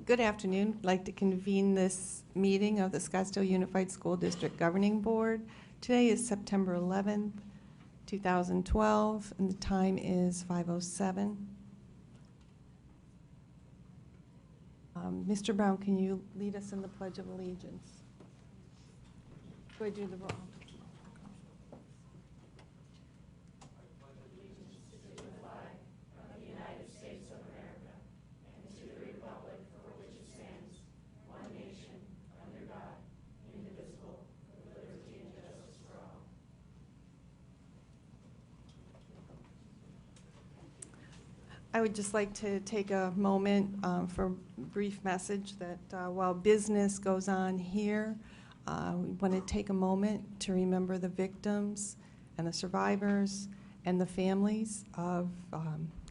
Good afternoon. I'd like to convene this meeting of the Scottsdale Unified School District Governing Board. Today is September 11th, 2012, and the time is 5:07. Mr. Brown, can you lead us in the Pledge of Allegiance? Go ahead, do the roll. I would just like to take a moment for a brief message that while business goes on here, we want to take a moment to remember the victims and the survivors and the families of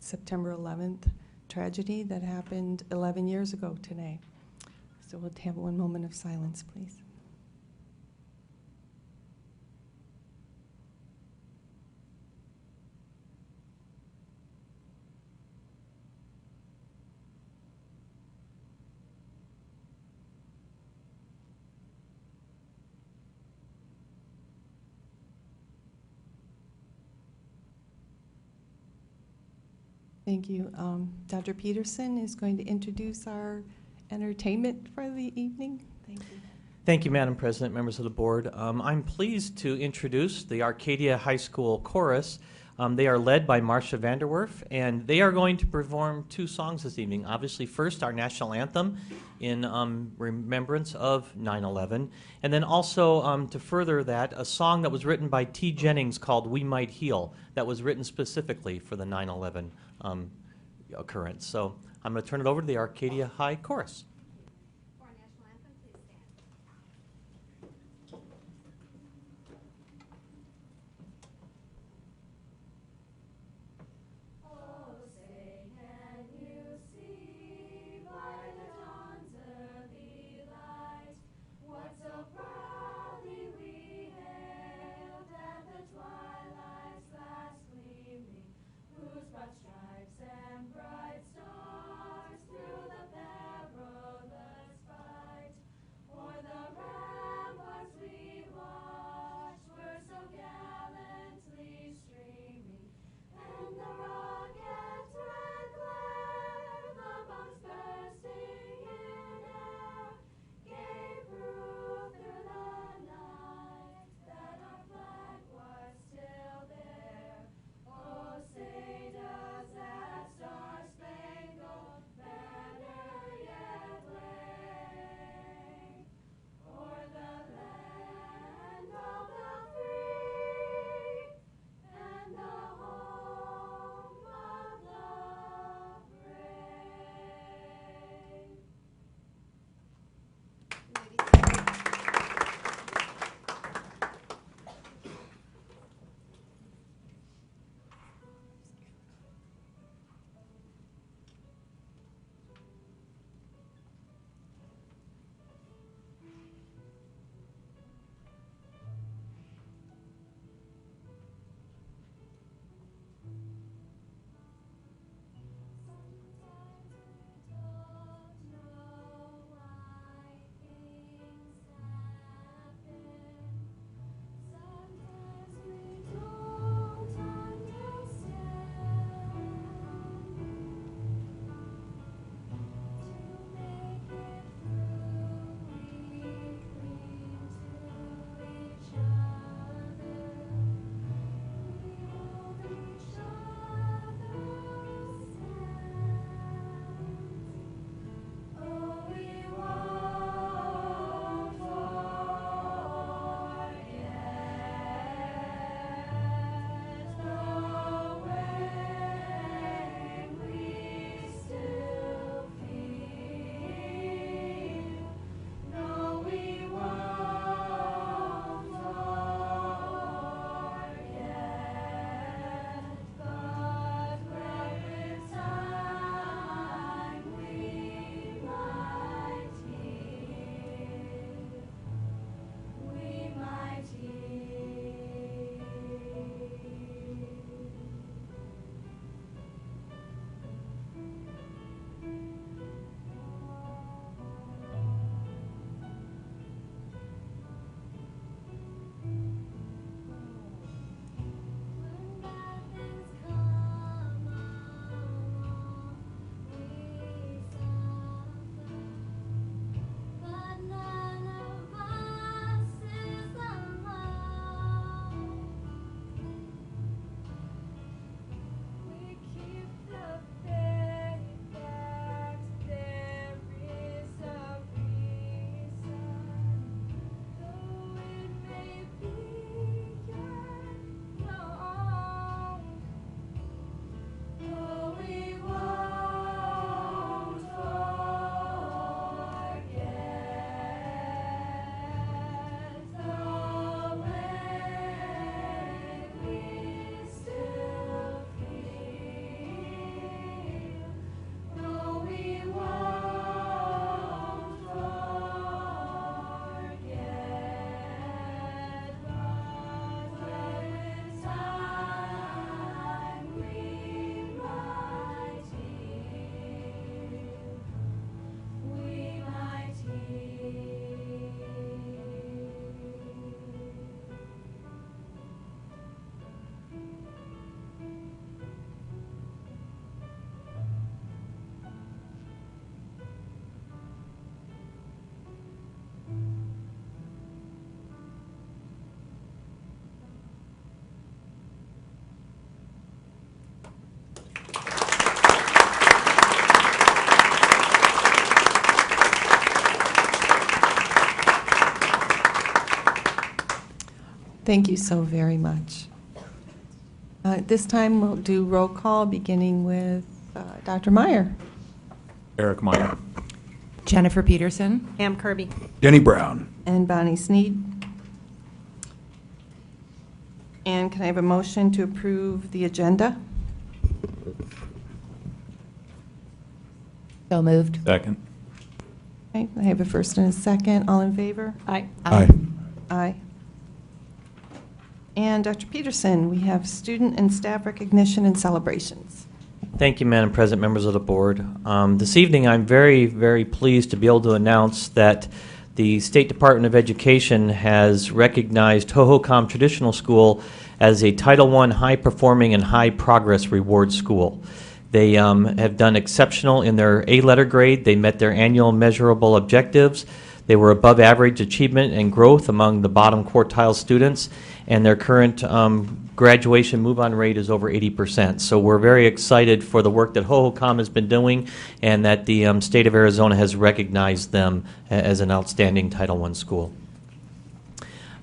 September 11th tragedy that happened 11 years ago today. So we'll have one moment of silence, please. Thank you. Dr. Peterson is going to introduce our entertainment for the evening. Thank you. Thank you, Madam President, members of the board. I'm pleased to introduce the Arcadia High School Chorus. They are led by Marcia Vanderwerf, and they are going to perform two songs this evening. Obviously, first, our national anthem in remembrance of 9/11, and then also, to further that, a song that was written by T. Jennings called We Might Heal, that was written specifically for the 9/11 occurrence. So I'm going to turn it over to the Arcadia High Chorus. For our national anthem, please stand. Oh, say, can you see by the dawn's early light what so proudly we hailed at the twilight's last gleaming, whose broad stripes and bright stars through the perilous Thank you so very much. This time we'll do roll call, beginning with Dr. Meyer. Eric Meyer. Jennifer Peterson. Pam Kirby. Denny Brown. And Bonnie Sneed. And can I have a motion to approve the agenda? So moved. Second. Okay, I have a first and a second. All in favor? Aye. Aye. Aye. And Dr. Peterson, we have student and staff recognition and celebrations. Thank you, Madam President, members of the board. This evening, I'm very, very pleased to be able to announce that the State Department of Education has recognized Hohokam Traditional School as a Title I high-performing and high-progress reward school. They have done exceptional in their A-letter grade. They met their annual measurable objectives. They were above average achievement and growth among the bottom quartile students, and their current graduation move-on rate is over 80%. So we're very excited for the work that Hohokam has been doing, and that the state of Arizona has recognized them as an outstanding Title I school.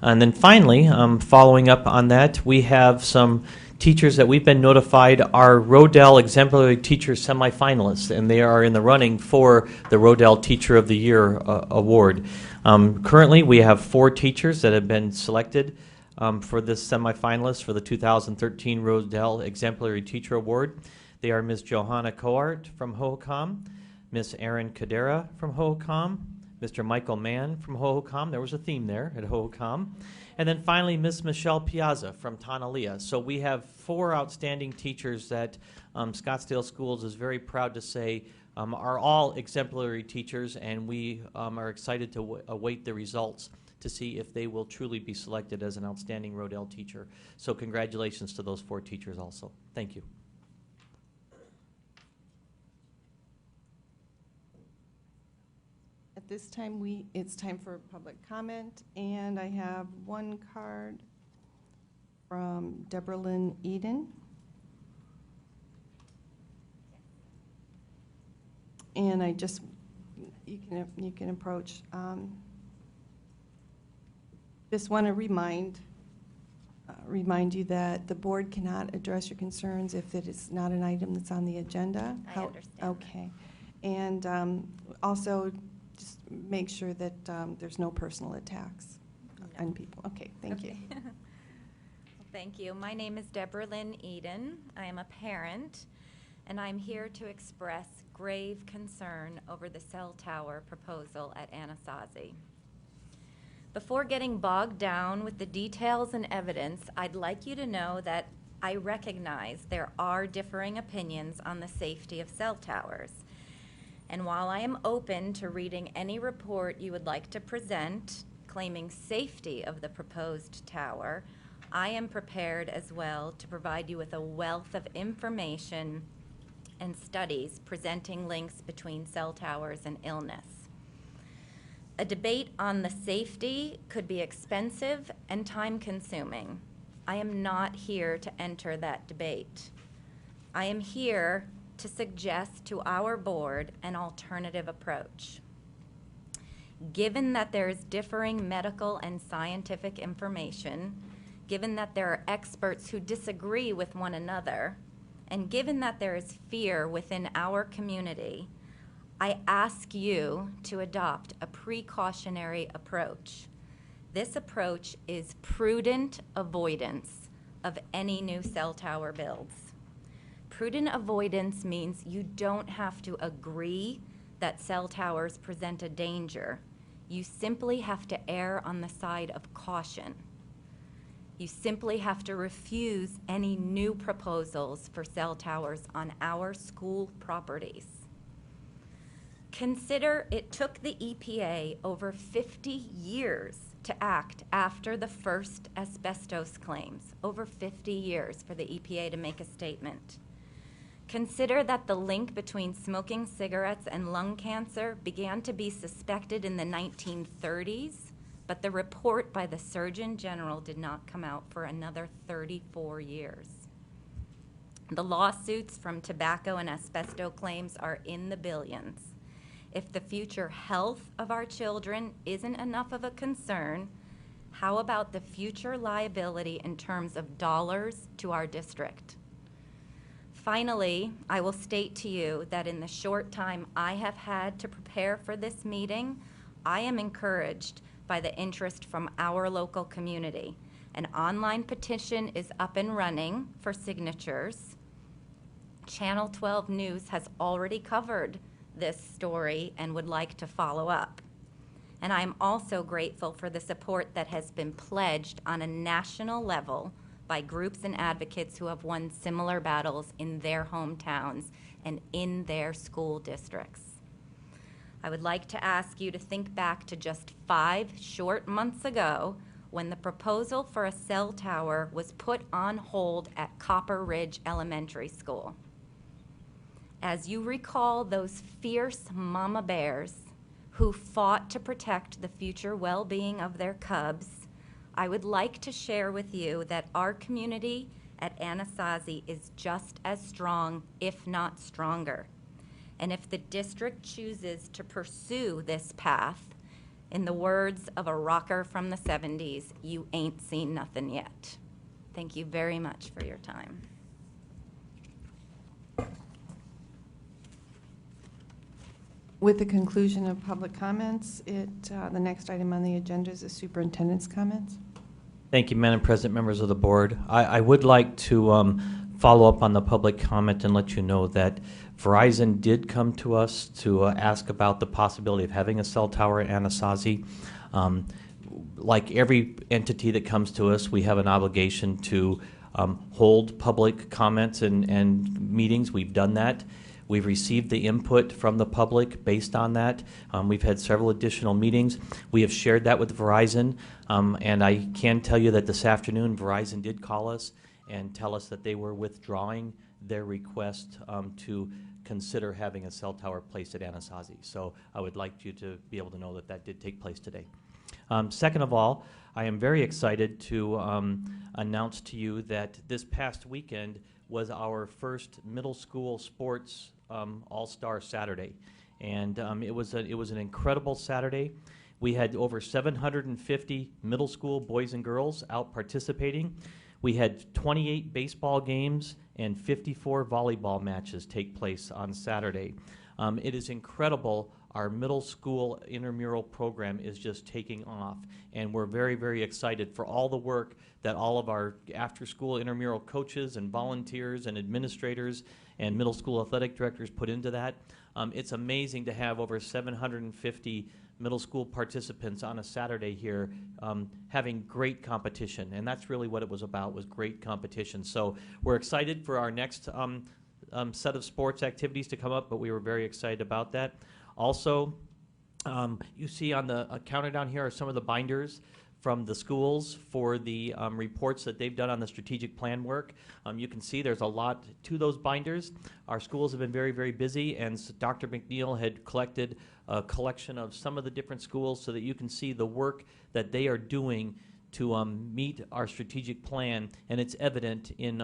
And then finally, following up on that, we have some teachers that we've been notified are Rodell Exemplary Teacher semifinalists, and they are in the running for the Rodell Teacher of the Year award. Currently, we have 4 teachers that have been selected for this semifinalist for the 2013 Rodell Exemplary Teacher Award. They are Ms. Johanna Coart from Hohokam, Ms. Erin Cadera from Hohokam, Mr. Michael Mann from Hohokam. There was a theme there at Hohokam. And then finally, Ms. Michelle Piazza from Tonalea. So we have 4 outstanding teachers that Scottsdale Schools is very proud to say are all exemplary teachers, and we are excited to await the results to see if they will truly be selected as an outstanding Rodell teacher. So congratulations to those 4 teachers also. Thank you. At this time, it's time for public comment, and I have one card from Deborah Lynn Eden. And I just, you can approach. Just want to remind you that the board cannot address your concerns if it is not an item that's on the agenda. I understand. Okay. And also, just make sure that there's no personal attacks on people. Okay, thank you. Well, thank you. My name is Deborah Lynn Eden. I am a parent, and I'm here to express grave concern over the cell tower proposal at Anasazi. Before getting bogged down with the details and evidence, I'd like you to know that I recognize there are differing opinions on the safety of cell towers. And while I am open to reading any report you would like to present claiming safety of the proposed tower, I am prepared as well to provide you with a wealth of information and studies presenting links between cell towers and illness. A debate on the safety could be expensive and time-consuming. I am not here to enter that debate. I am here to suggest to our board an alternative approach. Given that there is differing medical and scientific information, given that there are experts who disagree with one another, and given that there is fear within our community, I ask you to adopt a precautionary approach. This approach is prudent avoidance of any new cell tower builds. Prudent avoidance means you don't have to agree that cell towers present a danger. You simply have to err on the side of caution. You simply have to refuse any new proposals for cell towers on our school properties. Consider it took the EPA over 50 years to act after the first asbestos claims, over 50 years for the EPA to make a statement. Consider that the link between smoking cigarettes and lung cancer began to be suspected in the 1930s, but the report by the Surgeon General did not come out for another 34 years. The lawsuits from tobacco and asbestos claims are in the billions. If the future health of our children isn't enough of a concern, how about the future liability in terms of dollars to our district? Finally, I will state to you that in the short time I have had to prepare for this meeting, I am encouraged by the interest from our local community. An online petition is up and running for signatures. Channel 12 News has already covered this story and would like to follow up. And I am also grateful for the support that has been pledged on a national level by groups and advocates who have won similar battles in their hometowns and in their school districts. I would like to ask you to think back to just 5 short months ago when the proposal for a cell tower was put on hold at Copper Ridge Elementary School. As you recall those fierce mama bears who fought to protect the future well-being of their cubs, I would like to share with you that our community at Anasazi is just as strong, if not stronger. And if the district chooses to pursue this path, in the words of a rocker from the 70s, you ain't seen nothing yet. Thank you very much for your time. With the conclusion of public comments, the next item on the agenda is the superintendent's comments. Thank you, Madam President, members of the board. I would like to follow up on the public comment and let you know that Verizon did come to us to ask about the possibility of having a cell tower at Anasazi. Like every entity that comes to us, we have an obligation to hold public comments and meetings. We've done that. We've received the input from the public based on that. We've had several additional meetings. We have shared that with Verizon, and I can tell you that this afternoon Verizon did call us and tell us that they were withdrawing their request to consider having a cell tower placed at Anasazi. So I would like you to be able to know that that did take place today. Second of all, I am very excited to announce to you that this past weekend was our first middle school sports all-star Saturday, and it was an incredible Saturday. We had over 750 middle school boys and girls out participating. We had 28 baseball games and 54 volleyball matches take place on Saturday. It is incredible. Our middle school intramural program is just taking off, and we're very, very excited for all the work that all of our after-school intramural coaches and volunteers and administrators and middle school athletic directors put into that. It's amazing to have over 750 middle school participants on a Saturday here having great competition, and that's really what it was about, was great competition. So we're excited for our next set of sports activities to come up, but we were very excited about that. Also, you see on the counter down here are some of the binders from the schools for the reports that they've done on the strategic plan work. You can see there's a lot to those binders. Our schools have been very, very busy, and Dr. McNeil had collected a collection of some of the different schools so that you can see the work that they are doing to meet our strategic plan, and it's evident in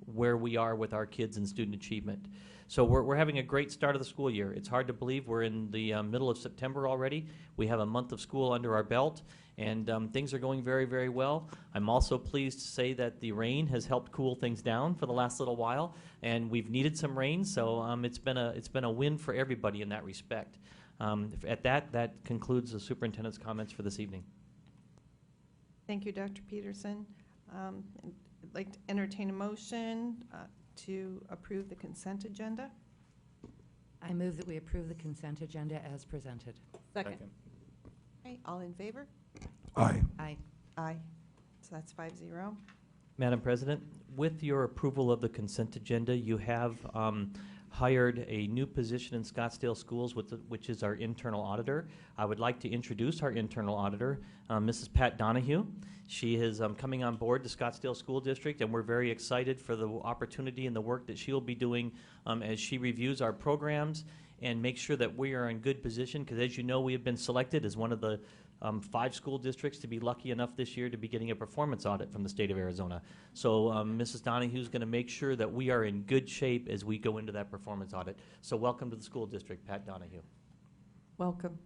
where we are with our kids and student achievement. So we're having a great start of the school year. It's hard to believe we're in the middle of September already. We have a month of school under our belt, and things are going very, very well. I'm also pleased to say that the rain has helped cool things down for the last little while, and we've needed some rain, so it's been a win for everybody in that respect. That concludes the superintendent's comments for this evening. Thank you, Dr. Peterson. I'd like to entertain a motion to approve the consent agenda. I move that we approve the consent agenda as presented. Second. Okay, all in favor? Aye. Aye. Aye. So that's 5-0. Madam President, with your approval of the consent agenda, you have hired a new position in Scottsdale Schools, which is our internal auditor. I would like to introduce our internal auditor, Mrs. Pat Donahue. She is coming on board the Scottsdale School District, and we're very excited for the opportunity and the work that she'll be doing as she reviews our programs and make sure that we are in good position, because as you know, we have been selected as one of the 5 school districts to be lucky enough this year to be getting a performance audit from the state of Arizona. So Mrs. Donahue is going to make sure that we are in good shape as we go into that performance audit. So welcome to the school district, Pat Donahue. Welcome.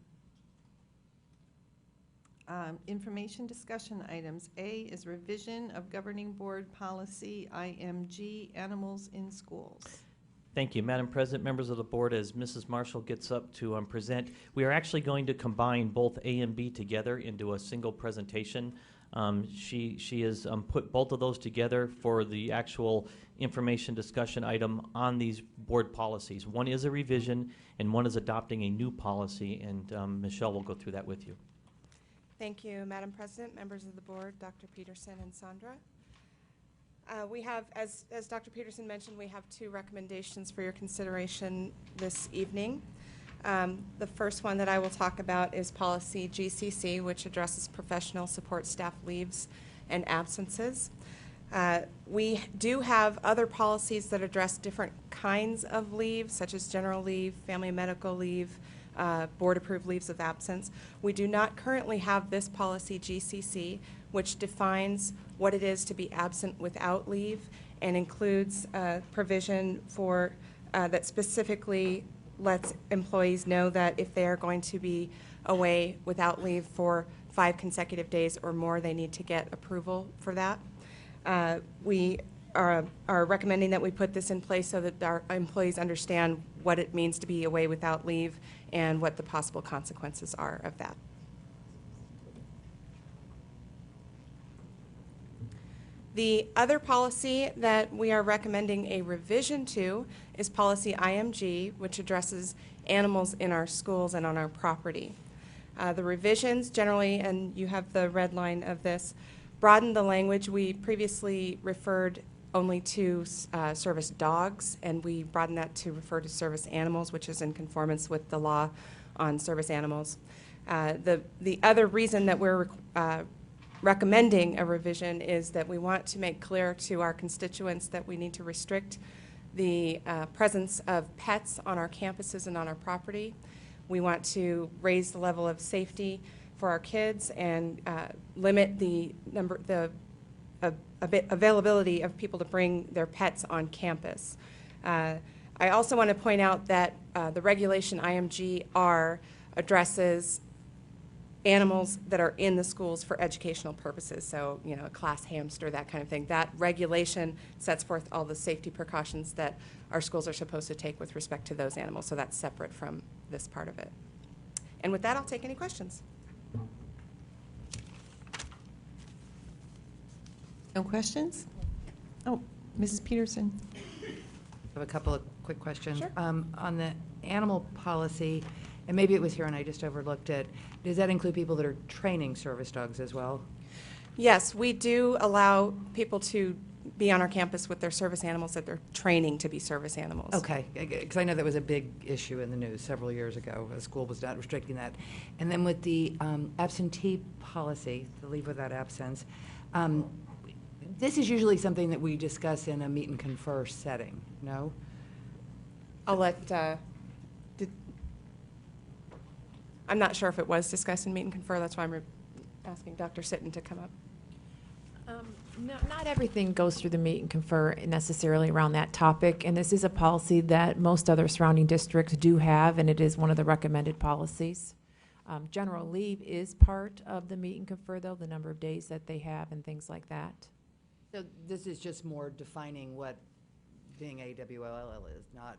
Information discussion items. A is revision of governing board policy IMG, animals in schools. Thank you, Madam President, members of the board. As Mrs. Marshall gets up to present, we are actually going to combine both A and B together into a single presentation. She has put both of those together for the actual information discussion item on these board policies. One is a revision and one is adopting a new policy, and Michelle will go through that with you. Thank you, Madam President, members of the board, Dr. Peterson and Sandra. We have, as Dr. Peterson mentioned, we have 2 recommendations for your consideration this evening. The first one that I will talk about is policy GCC, which addresses professional support staff leaves and absences. We do have other policies that address different kinds of leave, such as general leave, family and medical leave, board-approved leaves of absence. We do not currently have this policy GCC, which defines what it is to be absent without leave and includes provision for that specifically lets employees know that if they are going to be away without leave for 5 consecutive days or more, they need to get approval for that. We are recommending that we put this in place so that our employees understand what it means to be away without leave and what the possible consequences are of that. The other policy that we are recommending a revision to is policy IMG, which addresses animals in our schools and on our property. The revisions generally, and you have the red line of this, broaden the language. We previously referred only to service dogs, and we broaden that to refer to service animals, which is in conformance with the law on service animals. The other reason that we're recommending a revision is that we want to make clear to our constituents that we need to restrict the presence of pets on our campuses and on our property. We want to raise the level of safety for our kids and limit the availability of people to bring their pets on campus. I also want to point out that the regulation IMGR addresses animals that are in the schools for educational purposes, so, you know, a class hamster, that kind of thing. That regulation sets forth all the safety precautions that our schools are supposed to take with respect to those animals, so that's separate from this part of it. And with that, I'll take any questions. No questions? Oh, Mrs. Peterson. I have a couple of quick questions. Sure. On the animal policy, and maybe it was here and I just overlooked it, does that include people that are training service dogs as well? Yes, we do allow people to be on our campus with their service animals that they're training to be service animals. Okay, because I know that was a big issue in the news several years ago. A school was not restricting that. And then with the absentee policy, the leave without absence, this is usually something that we discuss in a meet and confer setting, no? I'll let, I'm not sure if it was discussed in meet and confer, that's why I'm asking Dr. Sitton to come up. No, not everything goes through the meet and confer necessarily around that topic, and this is a policy that most other surrounding districts do have, and it is one of the recommended policies. General leave is part of the meet and confer, though, the number of days that they have and things like that. So this is just more defining what being AWOL is, not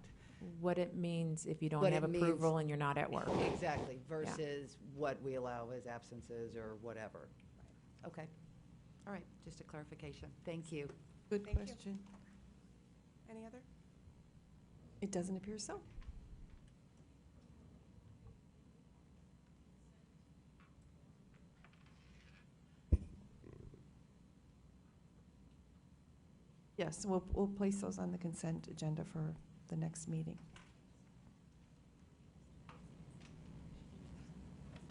What it means if you don't What have it means- approval and you're not at work. exactly versus what we allow as absences or whatever. Okay. All right, just a clarification. Thank you. Good Thank you. question. Any other? It doesn't appear so. Yes, we'll place those on the consent agenda for the next meeting.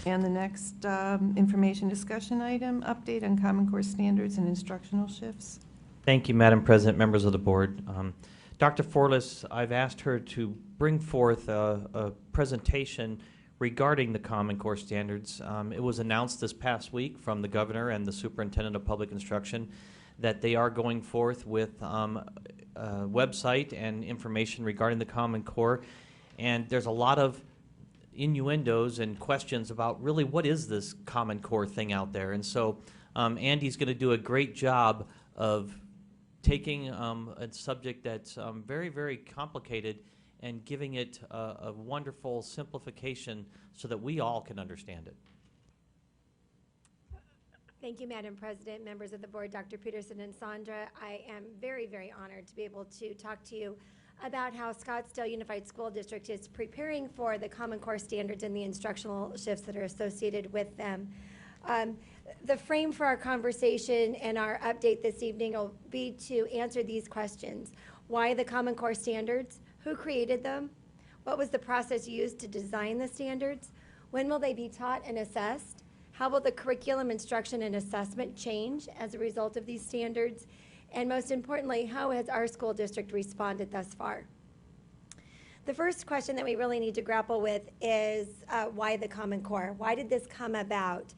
And the next information discussion item, update on Common Core standards and instructional shifts. Thank you, Madam President, members of the board. Dr. Forlis, I've asked her to bring forth a presentation regarding the Common Core standards. It was announced this past week from the governor and the superintendent of public instruction that they are going forth with a website and information regarding the Common Core. And there's a lot of innuendos and questions about really what is this Common Core thing out there. And so Andy's going to do a great job of taking a subject that's very, very complicated and giving it a wonderful simplification so that we all can understand it. Thank you, Madam President, members of the board, Dr. Peterson and Sandra. I am very, very honored to be able to talk to you about how Scottsdale Unified School District is preparing for the Common Core standards and the instructional shifts that are associated with them. The frame for our conversation and our update this evening will be to answer these questions. Why the Common Core standards? Who created them? What was the process used to design the standards? When will they be taught and assessed? How will the curriculum, instruction, and assessment change as a result of these standards? And most importantly, how has our school district responded thus far? The first question that we really need to grapple with is why the Common Core? Why did this come about?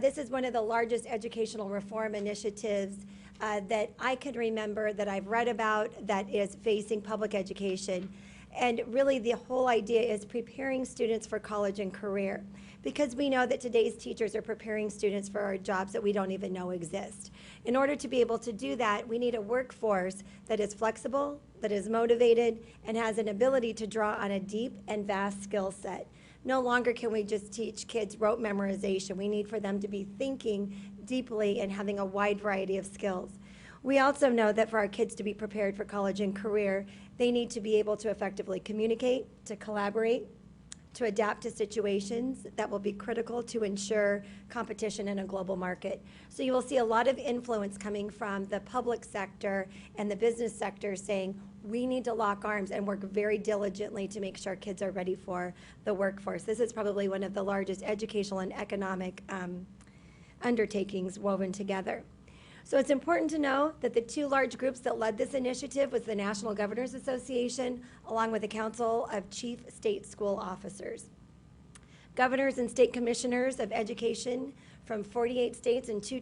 This is one of the largest educational reform initiatives that I can remember, that I've read about, that is facing public education. And really the whole idea is preparing students for college and career, because we know that today's teachers are preparing students for jobs that we don't even know exist. In order to be able to do that, we need a workforce that is flexible, that is motivated, and has an ability to draw on a deep and vast skill set. No longer can we just teach kids rote memorization. We need for them to be thinking deeply and having a wide variety of skills. We also know that for our kids to be prepared for college and career, they need to be able to effectively communicate, to collaborate, to adapt to situations that will be critical to ensure competition in a global market. So you will see a lot of influence coming from the public sector and the business sector saying, we need to lock arms and work very diligently to make sure kids are ready for the workforce. This is probably one of the largest educational and economic undertakings woven together. So it's important to know that the two large groups that led this initiative was the National Governors Association, along with the Council of Chief State School Officers. Governors and state commissioners of education from 48 states and 2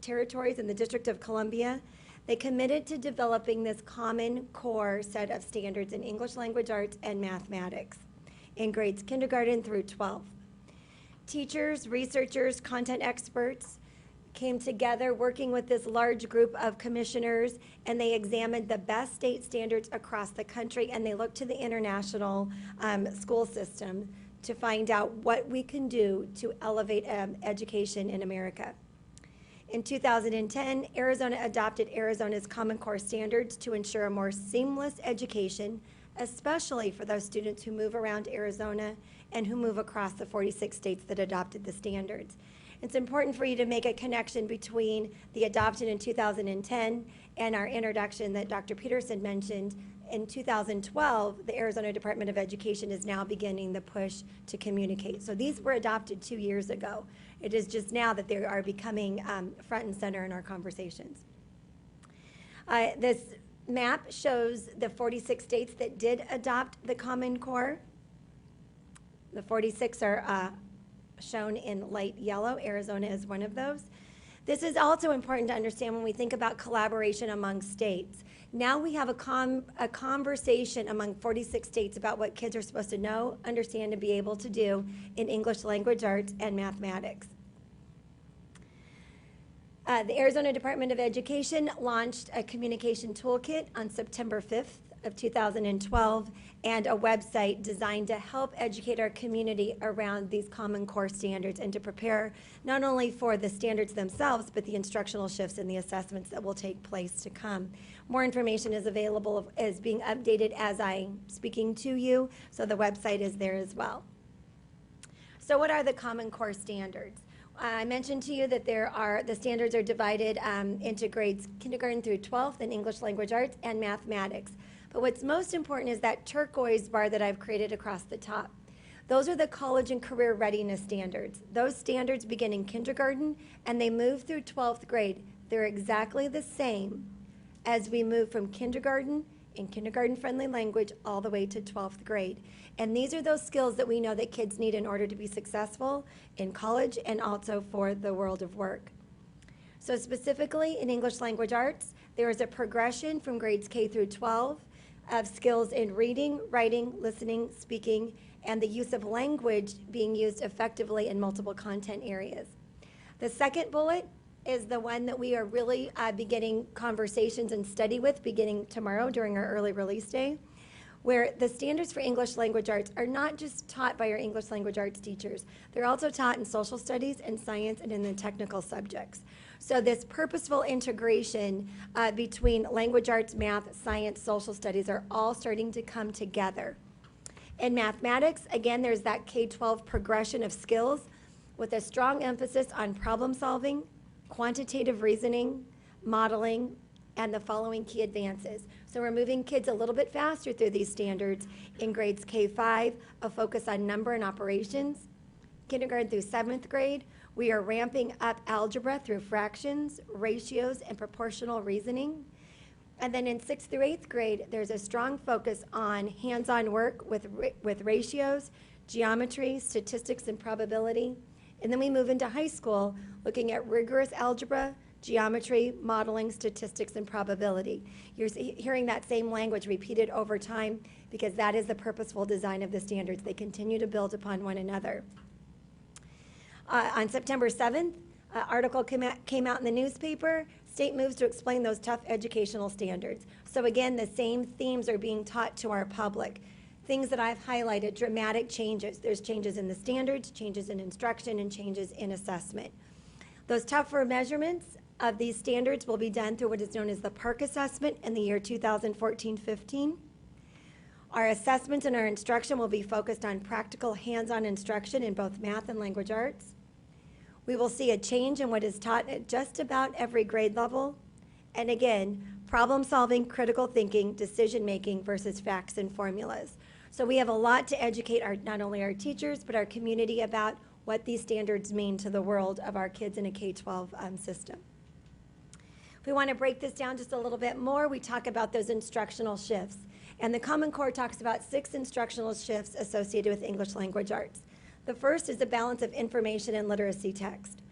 territories in the District of Columbia, they committed to developing this Common Core set of standards in English language arts and mathematics in grades kindergarten through 12. Teachers, researchers, content experts came together working with this large group of commissioners, and they examined the best state standards across the country, and they looked to the international school system to find out what we can do to elevate education in America. In 2010, Arizona adopted Arizona's Common Core standards to ensure a more seamless education, especially for those students who move around Arizona and who move across the 46 states that adopted the standards. It's important for you to make a connection between the adoption in 2010 and our introduction that Dr. Peterson mentioned. In 2012, the Arizona Department of Education is now beginning the push to communicate. So these were adopted 2 years ago. It is just now that they are becoming front and center in our conversations. This map shows the 46 states that did adopt the Common Core. The 46 are shown in light yellow. Arizona is one of those. This is also important to understand when we think about collaboration among states. Now we have a conversation among 46 states about what kids are supposed to know, understand, and be able to do in English language arts and mathematics. The Arizona Department of Education launched a communication toolkit on September 5th of 2012 and a website designed to help educate our community around these Common Core standards and to prepare not only for the standards themselves, but the instructional shifts and the assessments that will take place to come. More information is available, is being updated as I'm speaking to you, so the website is there as well. So what are the Common Core standards? I mentioned to you that the standards are divided into grades kindergarten through 12th in English language arts and mathematics. But what's most important is that turquoise bar that I've created across the top. Those are the college and career readiness standards. Those standards begin in kindergarten and they move through 12th grade. They're exactly the same as we move from kindergarten in kindergarten-friendly language all the way to 12th grade. And these are those skills that we know that kids need in order to be successful in college and also for the world of work. So specifically in English language arts, there is a progression from grades K through 12 of skills in reading, writing, listening, speaking, and the use of language being used effectively in multiple content areas. The second bullet is the one that we are really beginning conversations and study with beginning tomorrow during our early release day, where the standards for English language arts are not just taught by our English language arts teachers. They're also taught in social studies and science and in the technical subjects. So this purposeful integration between language arts, math, science, social studies are all starting to come together. In mathematics, again, there's that K-12 progression of skills with a strong emphasis on problem solving, quantitative reasoning, modeling, and the following key advances. So we're moving kids a little bit faster through these standards. In grades K-5, a focus on number and operations. Kindergarten through 7th grade, we are ramping up algebra through fractions, ratios, and proportional reasoning. And then in 6th through 8th grade, there's a strong focus on hands-on work with ratios, geometry, statistics, and probability. And then we move into high school, looking at rigorous algebra, geometry, modeling, statistics, and probability. You're hearing that same language repeated over time because that is the purposeful design of the standards. They continue to build upon one another. On September 7th, an article came out in the newspaper. State moves to explain those tough educational standards. So again, the same themes are being taught to our public. Things that I've highlighted, dramatic changes. There's changes in the standards, changes in instruction, and changes in assessment. Those tougher measurements of these standards will be done through what is known as the PARCC assessment in the year 2014-15. Our assessments and our instruction will be focused on practical hands-on instruction in both math and language arts. We will see a change in what is taught at just about every grade level. And again, problem solving, critical thinking, decision making versus facts and formulas. So we have a lot to educate not only our teachers, but our community about what these standards mean to the world of our kids in a K-12 system. If we want to break this down just a little bit more, we talk about those instructional shifts. And the Common Core talks about 6 instructional shifts associated with English language arts. The first is the balance of information and literacy text.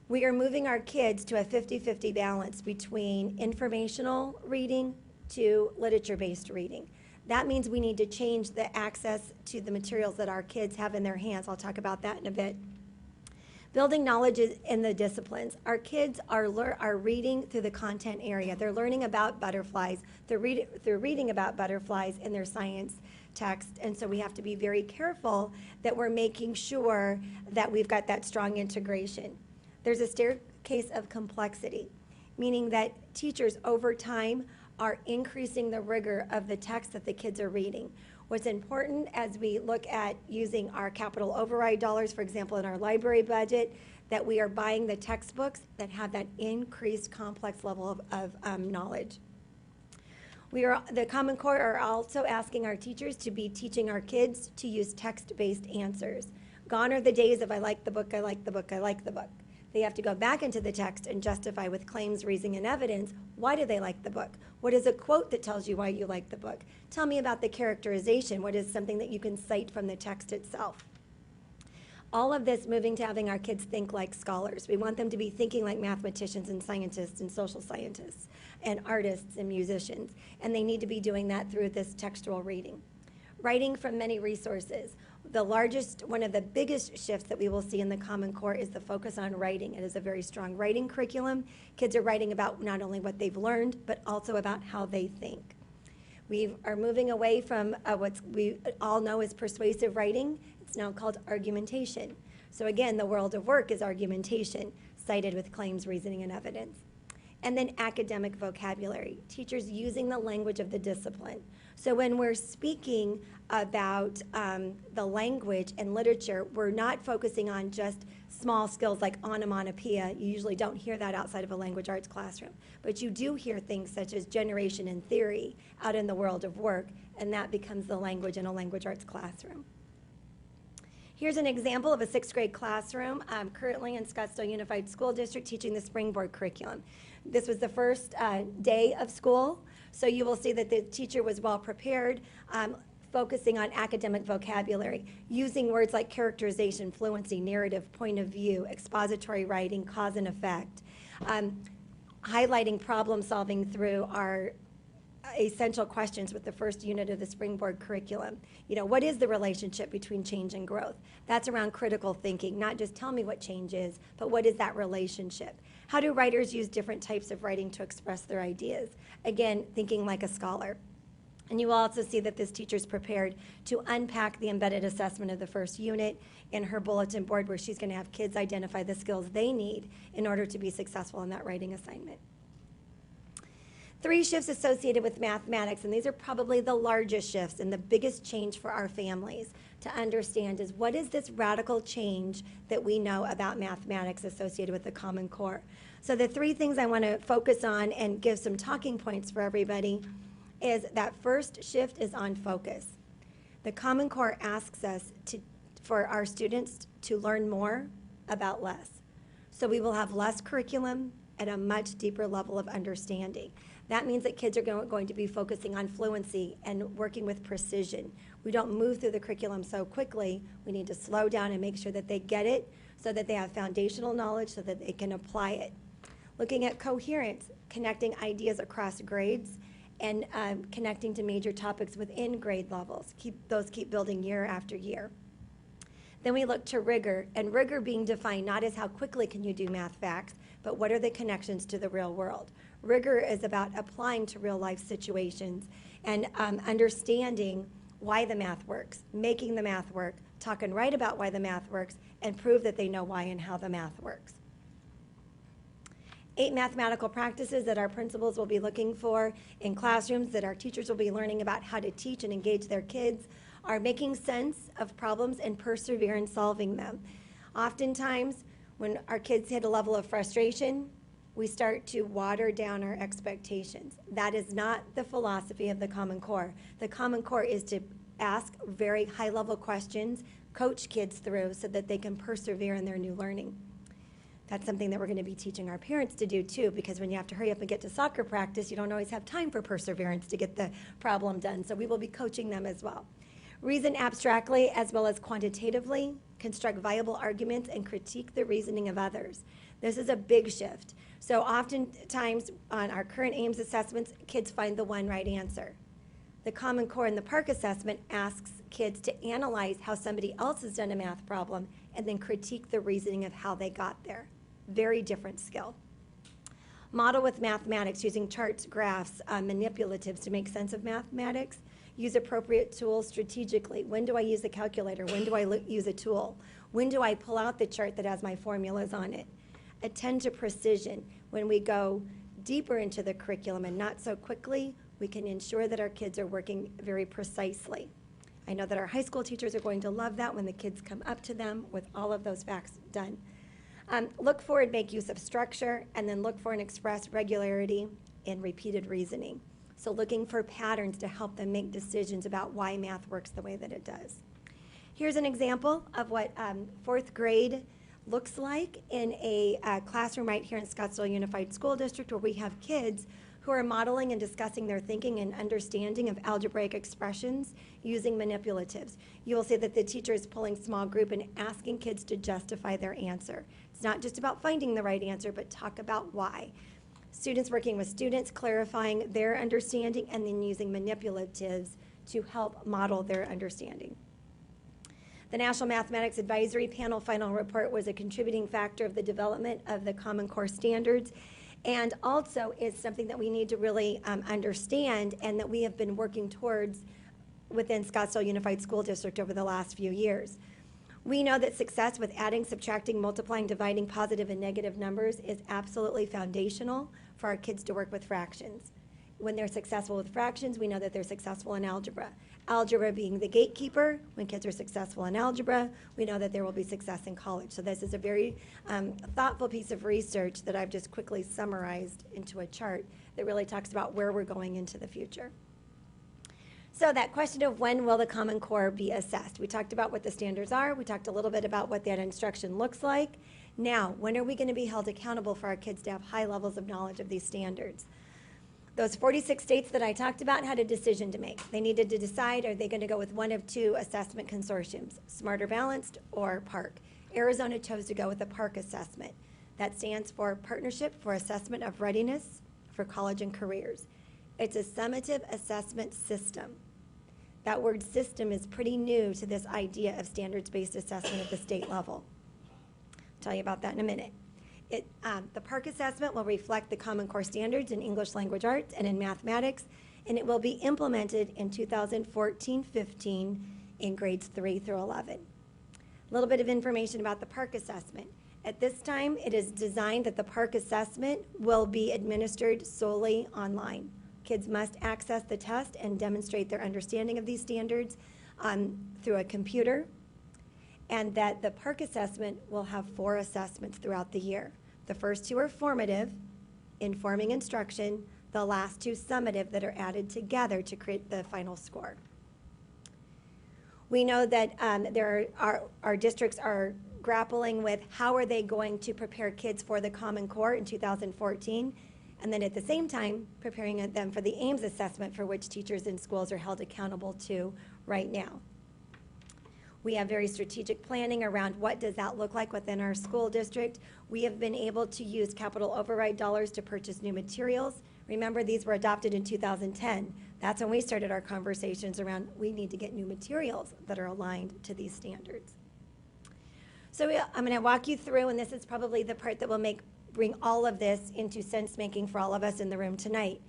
We are moving our kids to a 50-50 balance between informational reading to literature-based reading. That means we need to change the access to the materials that our kids have in their hands. I'll talk about that in a bit. Building knowledge in the disciplines. Our kids are reading through the content area. They're learning about butterflies. They're reading about butterflies in their science text, and so we have to be very careful that we're making sure that we've got that strong integration. There's a staircase of complexity, meaning that teachers over time are increasing the rigor of the text that the kids are reading. What's important as we look at using our capital override dollars, for example, in our library budget, that we are buying the textbooks that have that increased complex level of knowledge. The Common Core are also asking our teachers to be teaching our kids to use text-based answers. Gone are the days of I like the book, I like the book, I like the book. They have to go back into the text and justify with claims, reasoning, and evidence, why do they like the book? What is a quote that tells you why you like the book? Tell me about the characterization. What is something that you can cite from the text itself? All of this moving to having our kids think like scholars. We want them to be thinking like mathematicians and scientists and social scientists and artists and musicians, and they need to be doing that through this textual reading. Writing from many resources. One of the biggest shifts that we will see in the Common Core is the focus on writing. It is a very strong writing curriculum. Kids are writing about not only what they've learned, but also about how they think. We are moving away from what we all know as persuasive writing. It's now called argumentation. So again, the world of work is argumentation, cited with claims, reasoning, and evidence. And then academic vocabulary, teachers using the language of the discipline. So when we're speaking about the language and literature, we're not focusing on just small skills like onomatopoeia. You usually don't hear that outside of a language arts classroom. But you do hear things such as generation and theory out in the world of work, and that becomes the language in a language arts classroom. Here's an example of a 6th grade classroom currently in Scottsdale Unified School District teaching the Springboard curriculum. This was the first day of school, so you will see that the teacher was well prepared, focusing on academic vocabulary, using words like characterization, fluency, narrative, point of view, expository writing, cause and effect, highlighting problem solving through our essential questions with the first unit of the Springboard curriculum. You know, what is the relationship between change and growth? That's around critical thinking, not just tell me what change is, but what is that relationship? How do writers use different types of writing to express their ideas? Again, thinking like a scholar. And you will also see that this teacher's prepared to unpack the embedded assessment of the first unit in her bulletin board, where she's going to have kids identify the skills they need in order to be successful in that writing assignment. 3 shifts associated with mathematics, and these are probably the largest shifts and the biggest change for our families to understand is what is this radical change that we know about mathematics associated with the Common Core. So the 3 things I want to focus on and give some talking points for everybody is that first shift is on focus. The Common Core asks us for our students to learn more about less. So we will have less curriculum at a much deeper level of understanding. That means that kids are going to be focusing on fluency and working with precision. We don't move through the curriculum so quickly. We need to slow down and make sure that they get it so that they have foundational knowledge so that they can apply it. Looking at coherence, connecting ideas across grades, and connecting to major topics within grade levels. Keep building year after year. Then we look to rigor, and rigor being defined not as how quickly can you do math facts, but what are the connections to the real world. Rigor is about applying to real life situations and understanding why the math works, making the math work, talk and write about why the math works, and prove that they know why and how the math works. 8 mathematical practices that our principals will be looking for in classrooms, that our teachers will be learning about how to teach and engage their kids, are making sense of problems and persevere in solving them. Oftentimes, when our kids hit a level of frustration, we start to water down our expectations. That is not the philosophy of the Common Core. The Common Core is to ask very high-level questions, coach kids through so that they can persevere in their new learning. That's something that we're going to be teaching our parents to do too, because when you have to hurry up and get to soccer practice, you don't always have time for perseverance to get the problem done. So we will be coaching them as well. Reason abstractly as well as quantitatively, construct viable arguments, and critique the reasoning of others. This is a big shift. So oftentimes on our current AIMS assessments, kids find the one right answer. The Common Core and the PARC assessment asks kids to analyze how somebody else has done a math problem and then critique the reasoning of how they got there. Very different skill. Model with mathematics using charts, graphs, manipulatives to make sense of mathematics. Use appropriate tools strategically. When do I use the calculator? When do I use a tool? When do I pull out the chart that has my formulas on it? Attend to precision. When we go deeper into the curriculum and not so quickly, we can ensure that our kids are working very precisely. I know that our high school teachers are going to love that when the kids come up to them with all of those facts done. Look for and make use of structure, and then look for and express regularity in repeated reasoning. So looking for patterns to help them make decisions about why math works the way that it does. Here's an example of what 4th grade looks like in a classroom right here in Scottsdale Unified School District, where we have kids who are modeling and discussing their thinking and understanding of algebraic expressions using manipulatives. You will see that the teacher is pulling small group and asking kids to justify their answer. It's not just about finding the right answer, but talk about why. Students working with students, clarifying their understanding, and then using manipulatives to help model their understanding. The National Mathematics Advisory Panel final report was a contributing factor of the development of the Common Core standards, and also is something that we need to really understand and that we have been working towards within Scottsdale Unified School District over the last few years. We know that success with adding, subtracting, multiplying, dividing positive and negative numbers is absolutely foundational for our kids to work with fractions. When they're successful with fractions, we know that they're successful in algebra. Algebra being the gatekeeper, when kids are successful in algebra, we know that there will be success in college. So this is a very thoughtful piece of research that I've just quickly summarized into a chart that really talks about where we're going into the future. So that question of when will the Common Core be assessed? We talked about what the standards are. We talked a little bit about what that instruction looks like. Now, when are we going to be held accountable for our kids to have high levels of knowledge of these standards? Those 46 states that I talked about had a decision to make. They needed to decide, are they going to go with one of 2 assessment consortiums, Smarter Balanced or PARC? Arizona chose to go with the PARC assessment. That stands for Partnership for Assessment of Readiness for College and Careers. It's a summative assessment system. That word system is pretty new to this idea of standards-based assessment at the state level. I'll tell you about that in a minute. The PARCC assessment will reflect the Common Core standards in English Language Arts and in mathematics, and it will be implemented in 2014-15 in grades 3 through 11. A little bit of information about the PARCC assessment. At this time, it is designed that the PARCC assessment will be administered solely online. Kids must access the test and demonstrate their understanding of these standards through a computer, and that the PARCC assessment will have 4 assessments throughout the year. The first 2 are formative, informing instruction, the last 2 summative that are added together to create the final score. We know that our districts are grappling with how are they going to prepare kids for the Common Core in 2014, and then at the same time preparing them for the Ames assessment, for which teachers in schools are held accountable to right now. We have very strategic planning around what does that look like within our school district. We have been able to use capital override dollars to purchase new materials. Remember, these were adopted in 2010. That's when we started our conversations around we need to get new materials that are aligned to these standards. So I'm going to walk you through, and this is probably the part that will bring all of this into sense-making for all of us in the room tonight.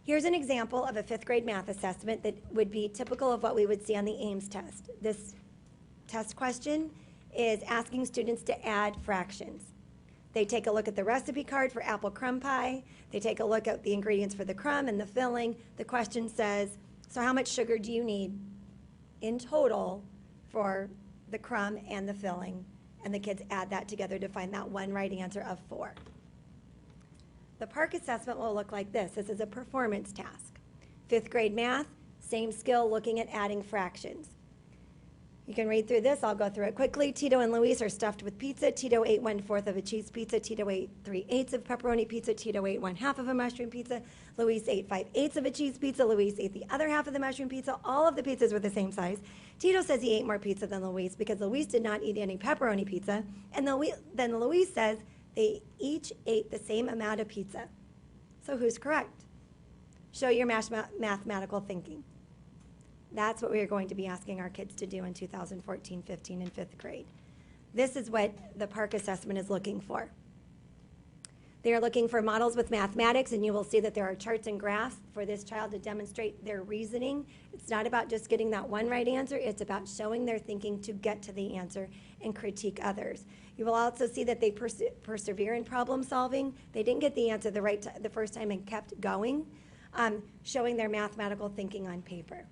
Here's an example of a 5th grade math assessment that would be typical of what we would see on the Ames test. This test question is asking students to add fractions. They take a look at the recipe card for apple crumb pie. They take a look at the ingredients for the crumb and the filling. The question says, so how much sugar do you need in total for the crumb and the filling? And the kids add that together to find that one right answer of 4. The PARCC assessment will look like this. This is a performance task. 5th grade math, same skill, looking at adding fractions. You can read through this. I'll go through it quickly. Tito and Luis are stuffed with pizza. Tito ate 1/4 of a cheese pizza. Tito ate 3/8 of pepperoni pizza. Tito ate 1/2 of a mushroom pizza. Luis ate 5/8 of a cheese pizza. Luis ate the other half of the mushroom pizza. All of the pizzas were the same size. Tito says he ate more pizza than Luis because Luis did not eat any pepperoni pizza. And then Luis says they each ate the same amount of pizza. So who's correct? Show your mathematical thinking. That's what we are going to be asking our kids to do in 2014-15 in 5th grade. This is what the PARCC assessment is looking for. They are looking for models with mathematics, and you will see that there are charts and graphs for this child to demonstrate their reasoning. It's not about just getting that one right answer. It's about showing their thinking to get to the answer and critique others. You will also see that they persevere in problem solving. They didn't get the answer the first time and kept going, showing their mathematical thinking on paper.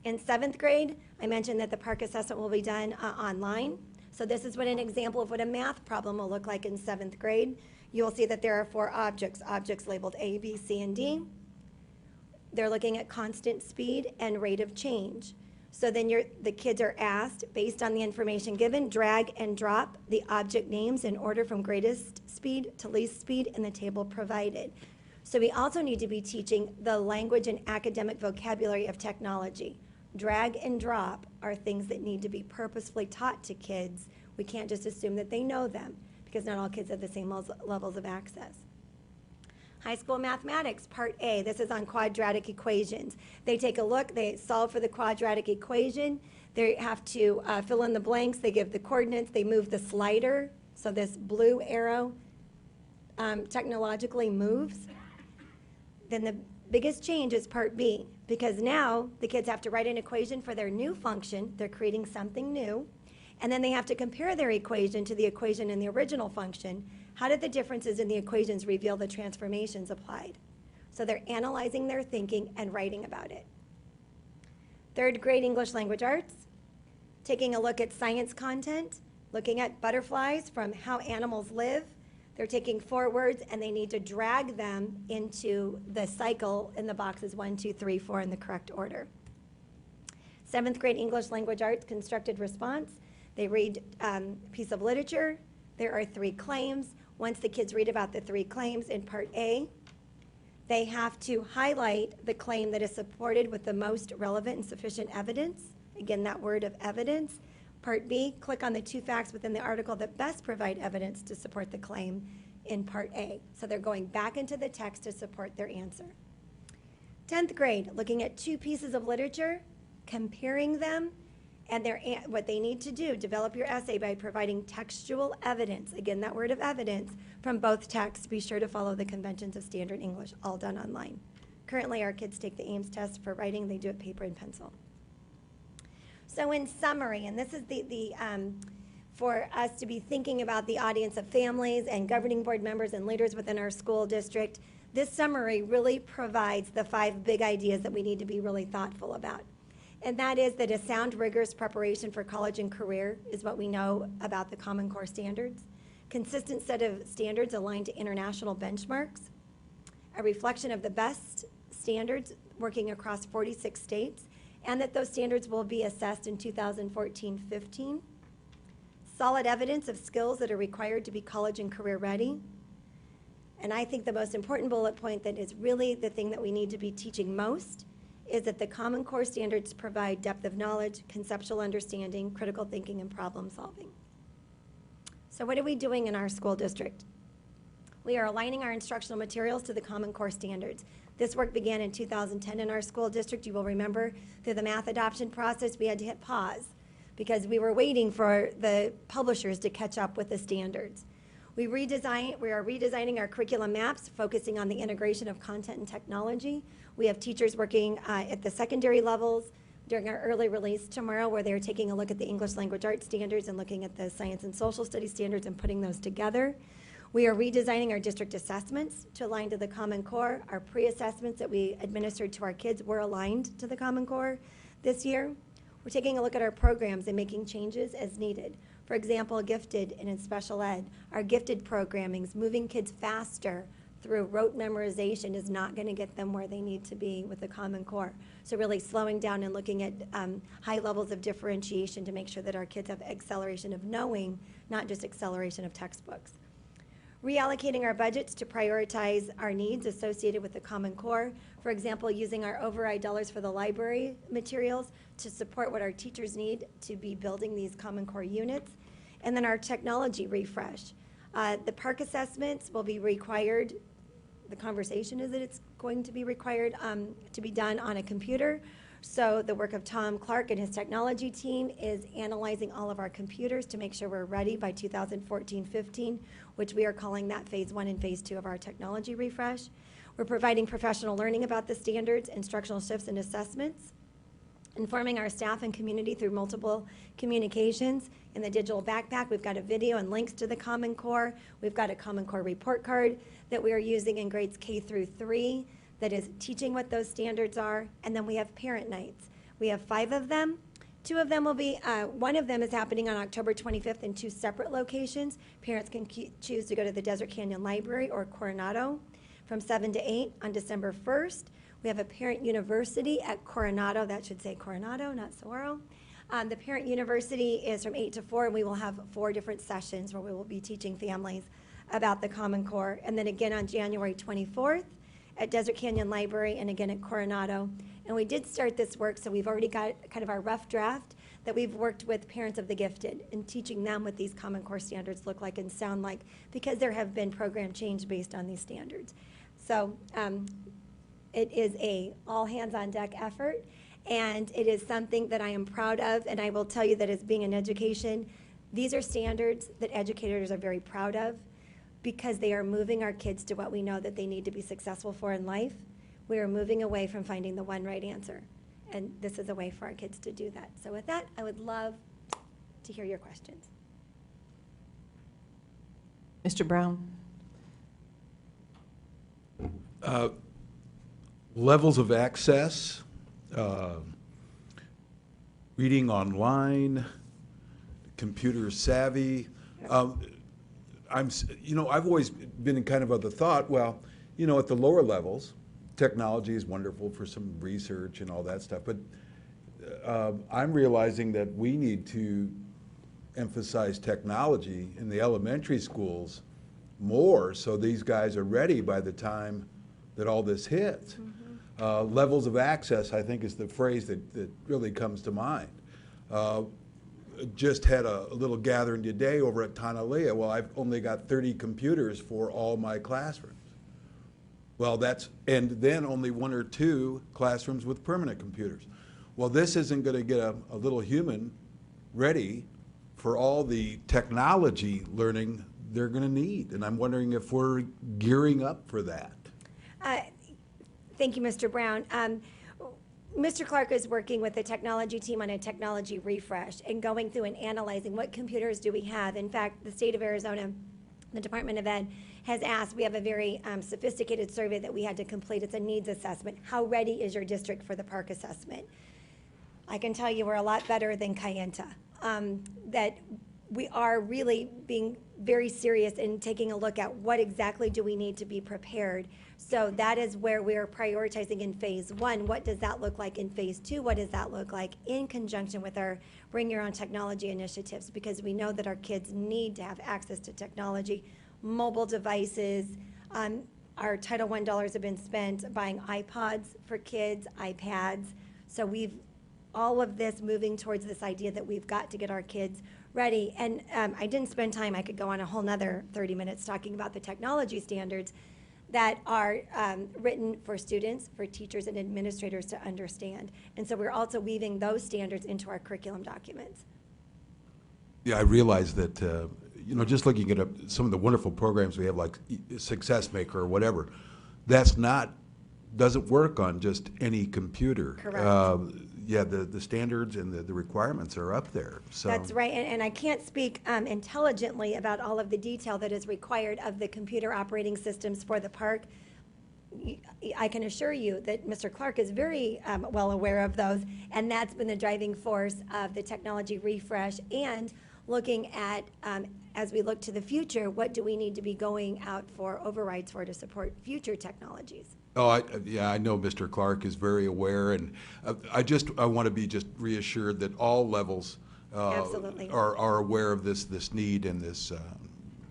In 7th grade, I mentioned that the PARCC assessment will be done online. So this is what an example of what a math problem will look like in 7th grade. You will see that there are 4 objects labeled A, B, C, and D. They're looking at constant speed and rate of change. So then the kids are asked, based on the information given, drag and drop the object names in order from greatest speed to least speed in the table provided. So we also need to be teaching the language and academic vocabulary of technology. Drag and drop are things that need to be purposefully taught to kids. We can't just assume that they know them because not all kids have the same levels of access. High school mathematics, part A. This is on quadratic equations. They take a look, they solve for the quadratic equation. They have to fill in the blanks. They give the coordinates. They move the slider. So this blue arrow technologically moves. Then the biggest change is part B, because now the kids have to write an equation for their new function. They're creating something new. And then they have to compare their equation to the equation in the original function. How did the differences in the equations reveal the transformations applied? So they're analyzing their thinking and writing about it. 3rd grade English Language Arts, taking a look at science content, looking at butterflies from how animals live. They're taking 4 words and they need to drag them into the cycle in the boxes 1, 2, 3, 4 in the correct order. 7th grade English Language Arts constructed response. They read a piece of literature. There are 3 claims. Once the kids read about the 3 claims in part A, they have to highlight the claim that is supported with the most relevant and sufficient evidence. Again, that word of evidence. Part B, click on the 2 facts within the article that best provide evidence to support the claim in part A. So they're going back into the text to support their answer. 10th grade, looking at 2 pieces of literature, comparing them, and what they need to do, develop your essay by providing textual evidence, again, that word of evidence, from both texts. Be sure to follow the conventions of standard English, all done online. Currently, our kids take the Ames test for writing. They do it paper and pencil. So in summary, and this is for us to be thinking about the audience of families and governing board members and leaders within our school district, this summary really provides the 5 big ideas that we need to be really thoughtful about. And that is that a sound, rigorous preparation for college and career is what we know about the Common Core standards. Consistent set of standards aligned to international benchmarks. A reflection of the best standards working across 46 states, and that those standards will be assessed in 2014-15. Solid evidence of skills that are required to be college and career ready. And I think the most important bullet point that is really the thing that we need to be teaching most is that the Common Core standards provide depth of knowledge, conceptual understanding, critical thinking, and problem solving. So what are we doing in our school district? We are aligning our instructional materials to the Common Core standards. This work began in 2010 in our school district. You will remember through the math adoption process, we had to hit pause because we were waiting for the publishers to catch up with the standards. We are redesigning our curriculum maps, focusing on the integration of content and technology. We have teachers working at the secondary levels during our early release tomorrow, where they're taking a look at the English language arts standards and looking at the science and social studies standards and putting those together. We are redesigning our district assessments to align to the Common Core. Our pre-assessments that we administered to our kids were aligned to the Common Core this year. We're taking a look at our programs and making changes as needed. For example, gifted and in special ed, our gifted programming's moving kids faster through rote memorization is not going to get them where they need to be with the Common Core. So really slowing down and looking at high levels of differentiation to make sure that our kids have acceleration of knowing, not just acceleration of textbooks. Reallocating our budgets to prioritize our needs associated with the Common Core. For example, using our override dollars for the library materials to support what our teachers need to be building these Common Core units. And then our technology refresh. The PARC assessments will be required. The conversation is that it's going to be required to be done on a computer. So the work of Tom Clark and his technology team is analyzing all of our computers to make sure we're ready by 2014-15, which we are calling that phase 1 and phase 2 of our technology refresh. We're providing professional learning about the standards, instructional shifts, and assessments, informing our staff and community through multiple communications. In the digital backpack, we've got a video and links to the Common Core. We've got a Common Core report card that we are using in grades K through 3 that is teaching what those standards are. And then we have parent nights. We have 5 of them. 2 of them will be, one of them is happening on October 25th in 2 separate locations. Parents can choose to go to the Desert Canyon Library or Coronado from 7 to 8 on December 1st. We have a parent university at Coronado. That should say Coronado, not Saguaro. The parent university is from 8 to 4, and we will have 4 different sessions where we will be teaching families about the Common Core. And then again on January 24th at Desert Canyon Library and again at Coronado. And we did start this work, so we've already got kind of our rough draft that we've worked with parents of the gifted and teaching them what these Common Core standards look like and sound like, because there have been program change based on these standards. So it is a all hands on deck effort, and it is something that I am proud of. And I will tell you that as being in education, these are standards that educators are very proud of because they are moving our kids to what we know that they need to be successful for in life. We are moving away from finding the one right answer, and this is a way for our kids to do that. So with that, I would love to hear your questions. Mr. Brown? Levels of access, reading online, computer savvy. I've always been in kind of the thought, well, at the lower levels, technology is wonderful for some research and all that stuff, but I'm realizing that we need to emphasize technology in the elementary schools more so these guys are ready by the time that all this hits. Mm-hmm. Levels of access, I think, is the phrase that really comes to mind. Just had a little gathering today over at Tanalea. Well, I've only got 30 computers for all my classrooms. Well, and then only 1 or 2 classrooms with permanent computers. Well, this isn't going to get a little human ready for all the technology learning they're going to need. And I'm wondering if we're gearing up for that. Thank you, Mr. Brown. Mr. Clark is working with the technology team on a technology refresh and going through and analyzing what computers do we have. In fact, the state of Arizona, the Department of Ed, has asked, we have a very sophisticated survey that we had to complete. It's a needs assessment. How ready is your district for the park assessment? I can tell you we're a lot better than Kayenta. That we are really being very serious in taking a look at what exactly do we need to be prepared. So that is where we are prioritizing in phase 1. What does that look like in phase 2? What does that look like in conjunction with our Bring Your Own Technology initiatives? Because we know that our kids need to have access to technology, mobile devices. Our Title I dollars have been spent buying iPods for kids, iPads. So all of this moving towards this idea that we've got to get our kids ready. And I didn't spend time, I could go on a whole nother 30 minutes talking about the technology standards that are written for students, for teachers and administrators to understand. And so we're also weaving those standards into our curriculum documents. Yeah, I realize that, just looking at some of the wonderful programs we have, like Success Maker or whatever, doesn't work on just any computer. Correct. Yeah, the standards and the requirements are up there. So That's right, and I can't speak intelligently about all of the detail that is required of the computer operating systems for the park. I can assure you that Mr. Clark is very well aware of those, and that's been the driving force of the technology refresh and looking at, as we look to the future, what do we need to be going out for overrides for to support future technologies? Oh, I know Mr. Clark is very aware, and I want to be just reassured that all levels Absolutely. are aware of this need and the It's an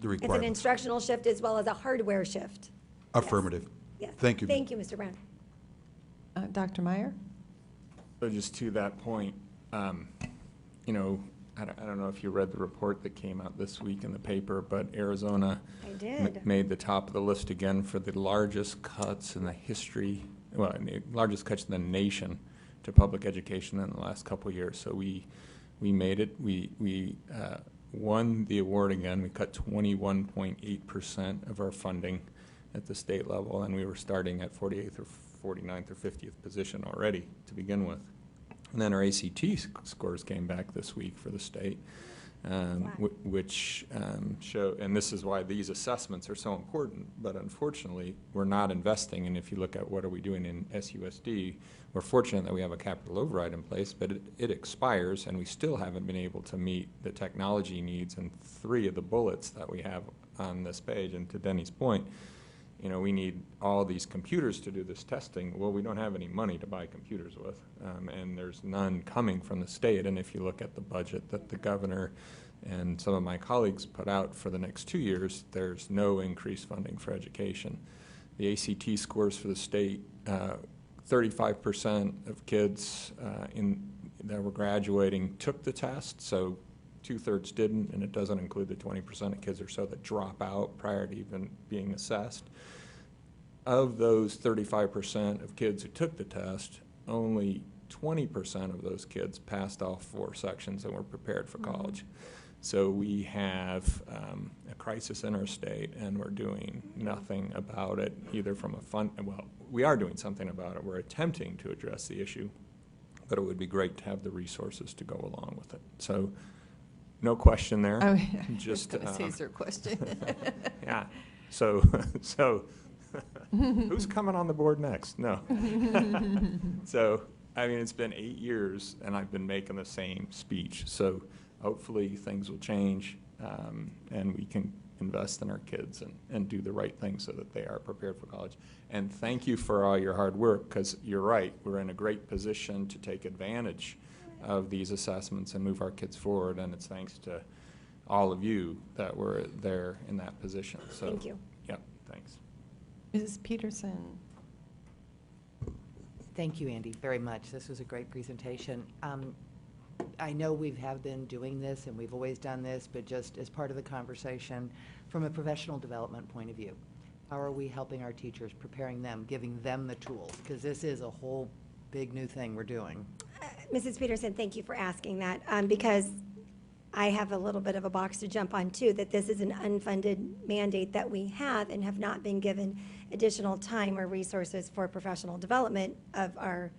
requirements. instructional shift as well as a hardware shift. Affirmative. Yes. Thank you. Thank you, Mr. Brown. Dr. Meyer? So just to that point, I don't know if you read the report that came out this week in the paper, but Arizona I did. made the top of the list again for the largest cuts in the history, the largest cuts in the nation to public education in the last couple of years. So we made it. We won the award again. We cut 21.8% of our funding at the state level, and we were starting at 48th or 49th or 50th position already to begin with. And then our ACT scores came back this week for the state, which show, and this is why these assessments are so important, but unfortunately, we're not investing. And if you look at what are we doing in SUSD, we're fortunate that we have a capital override in place, but it expires, and we still haven't been able to meet the technology needs in 3 of the bullets that we have on this page. And to Denny's point, we need all these computers to do this testing. Well, we don't have any money to buy computers with, and there's none coming from the state. And if you look at the budget that the governor and some of my colleagues put out for the next 2 years, there's no increased funding for education. The ACT scores for the state, 35% of kids that were graduating took the test, so 2/3 didn't, and it doesn't include the 20% of kids or so that drop out prior to even being assessed. Of those 35% of kids who took the test, only 20% of those kids passed all 4 sections and were prepared for college. So we have a crisis in our state, and we're doing nothing about it, either from we are doing something about it. We're attempting to address the issue, but it would be great to have the resources to go along with it. So no question there. Oh, Just is there a question? yeah. So who's coming on the board next? No. So it's been 8 years, and I've been making the same speech. So hopefully things will change, and we can invest in our kids and do the right thing so that they are prepared for college. And thank you for all your hard work, because you're right, we're in a great position to take advantage of these assessments and move our kids forward, and it's thanks to all of you that we're there in that position. So, Thank you. Yep, thanks. Mrs. Peterson? Thank you, Andy, very much. This was a great presentation. I know we have been doing this, and we've always done this, but just as part of the conversation, from a professional development point of view, How are we helping our teachers, preparing them, giving them the tools? Because this is a whole big new thing we're doing. Mrs. Peterson, thank you for asking that, because I have a little bit of a box to jump on too, that this is an unfunded mandate that we have and have not been given additional time or resources for professional development of our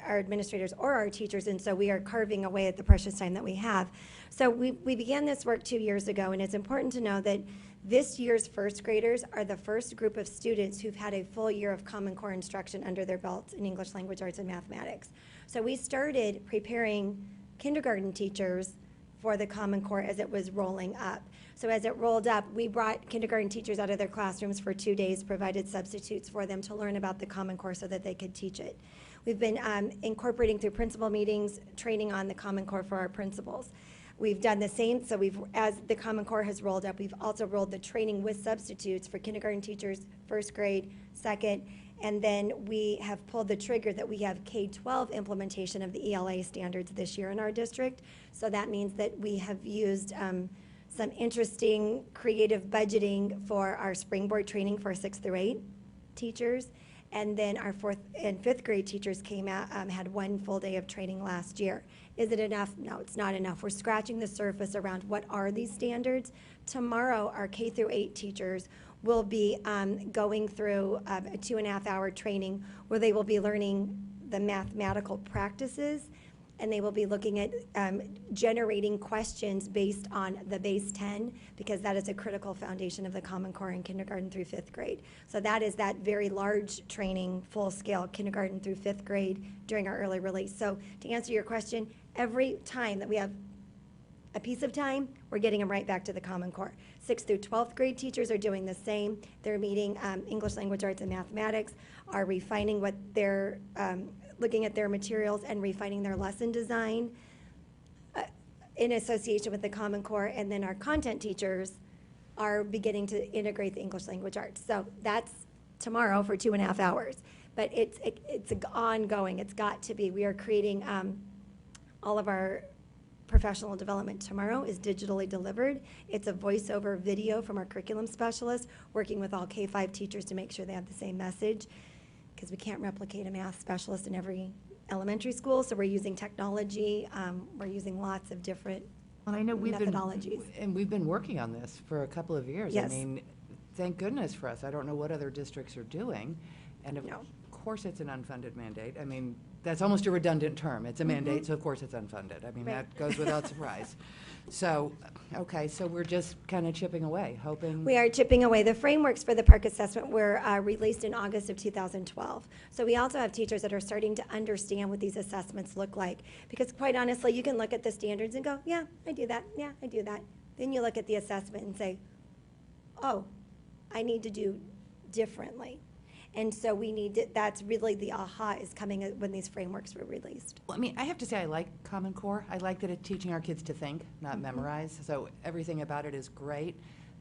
administrators or our teachers, and so we are carving away at the precious time that we have. So we began this work 2 years ago, and it's important to know that this year's first graders are the first group of students who've had a full year of Common Core instruction under their belts in English Language Arts and Mathematics. So we started preparing kindergarten teachers for the Common Core as it was rolling up. So as it rolled up, we brought kindergarten teachers out of their classrooms for 2 days, provided substitutes for them to learn about the Common Core so that they could teach it. We've been incorporating through principal meetings, training on the Common Core for our principals. We've done the same, so as the Common Core has rolled up, we've also rolled the training with substitutes for kindergarten teachers, first grade, second, and then we have pulled the trigger that we have K-12 implementation of the ELA standards this year in our district. So that means that we have used some interesting creative budgeting for our springboard training for 6th through 8 teachers. And then our 4th and 5th grade teachers came out, had 1 full day of training last year. Is it enough? No, it's not enough. We're scratching the surface around what are these standards. Tomorrow, our K through 8 teachers will be going through a 2.5-hour training where they will be learning the mathematical practices, and they will be looking at generating questions based on the base 10, because that is a critical foundation of the Common Core in kindergarten through 5th grade. So that is that very large training, full-scale kindergarten through 5th grade during our early release. So to answer your question, every time that we have a piece of time, we're getting them right back to the Common Core. 6th through 12th grade teachers are doing the same. They're meeting English Language Arts and Mathematics, are refining what they're looking at their materials and refining their lesson design in association with the Common Core, and then our content teachers are beginning to integrate the English Language Arts. So that's tomorrow for 2.5 hours. But it's ongoing. It's got to be. We are creating all of our professional development tomorrow is digitally delivered. It's a voiceover video from our curriculum specialist working with all K-5 teachers to make sure they have the same message, because we can't replicate a math specialist in every elementary school, so we're using technology. We're using lots of different Well, I know methodologies. we've been working on this for a couple of years. Yes. I mean, thank goodness for us. I don't know what other districts are doing, and of No. course it's an unfunded mandate. I mean, that's almost a redundant term. It's a mandate, so of course it's unfunded. I mean, Right. that goes without surprise. So, okay, so we're just kind of chipping away, hoping. We are chipping away. The frameworks for the PARC assessment were released in August of 2012. So we also have teachers that are starting to understand what these assessments look like. Because quite honestly, you can look at the standards and go, yeah, I do that. Yeah, I do that. Then you look at the assessment and say, oh, I need to do differently. And so we need to, that's really the aha is coming when these frameworks were released. Well, I mean, I have to say I like Common Core. I like that it's teaching our kids to think, not memorize. So everything about it is great,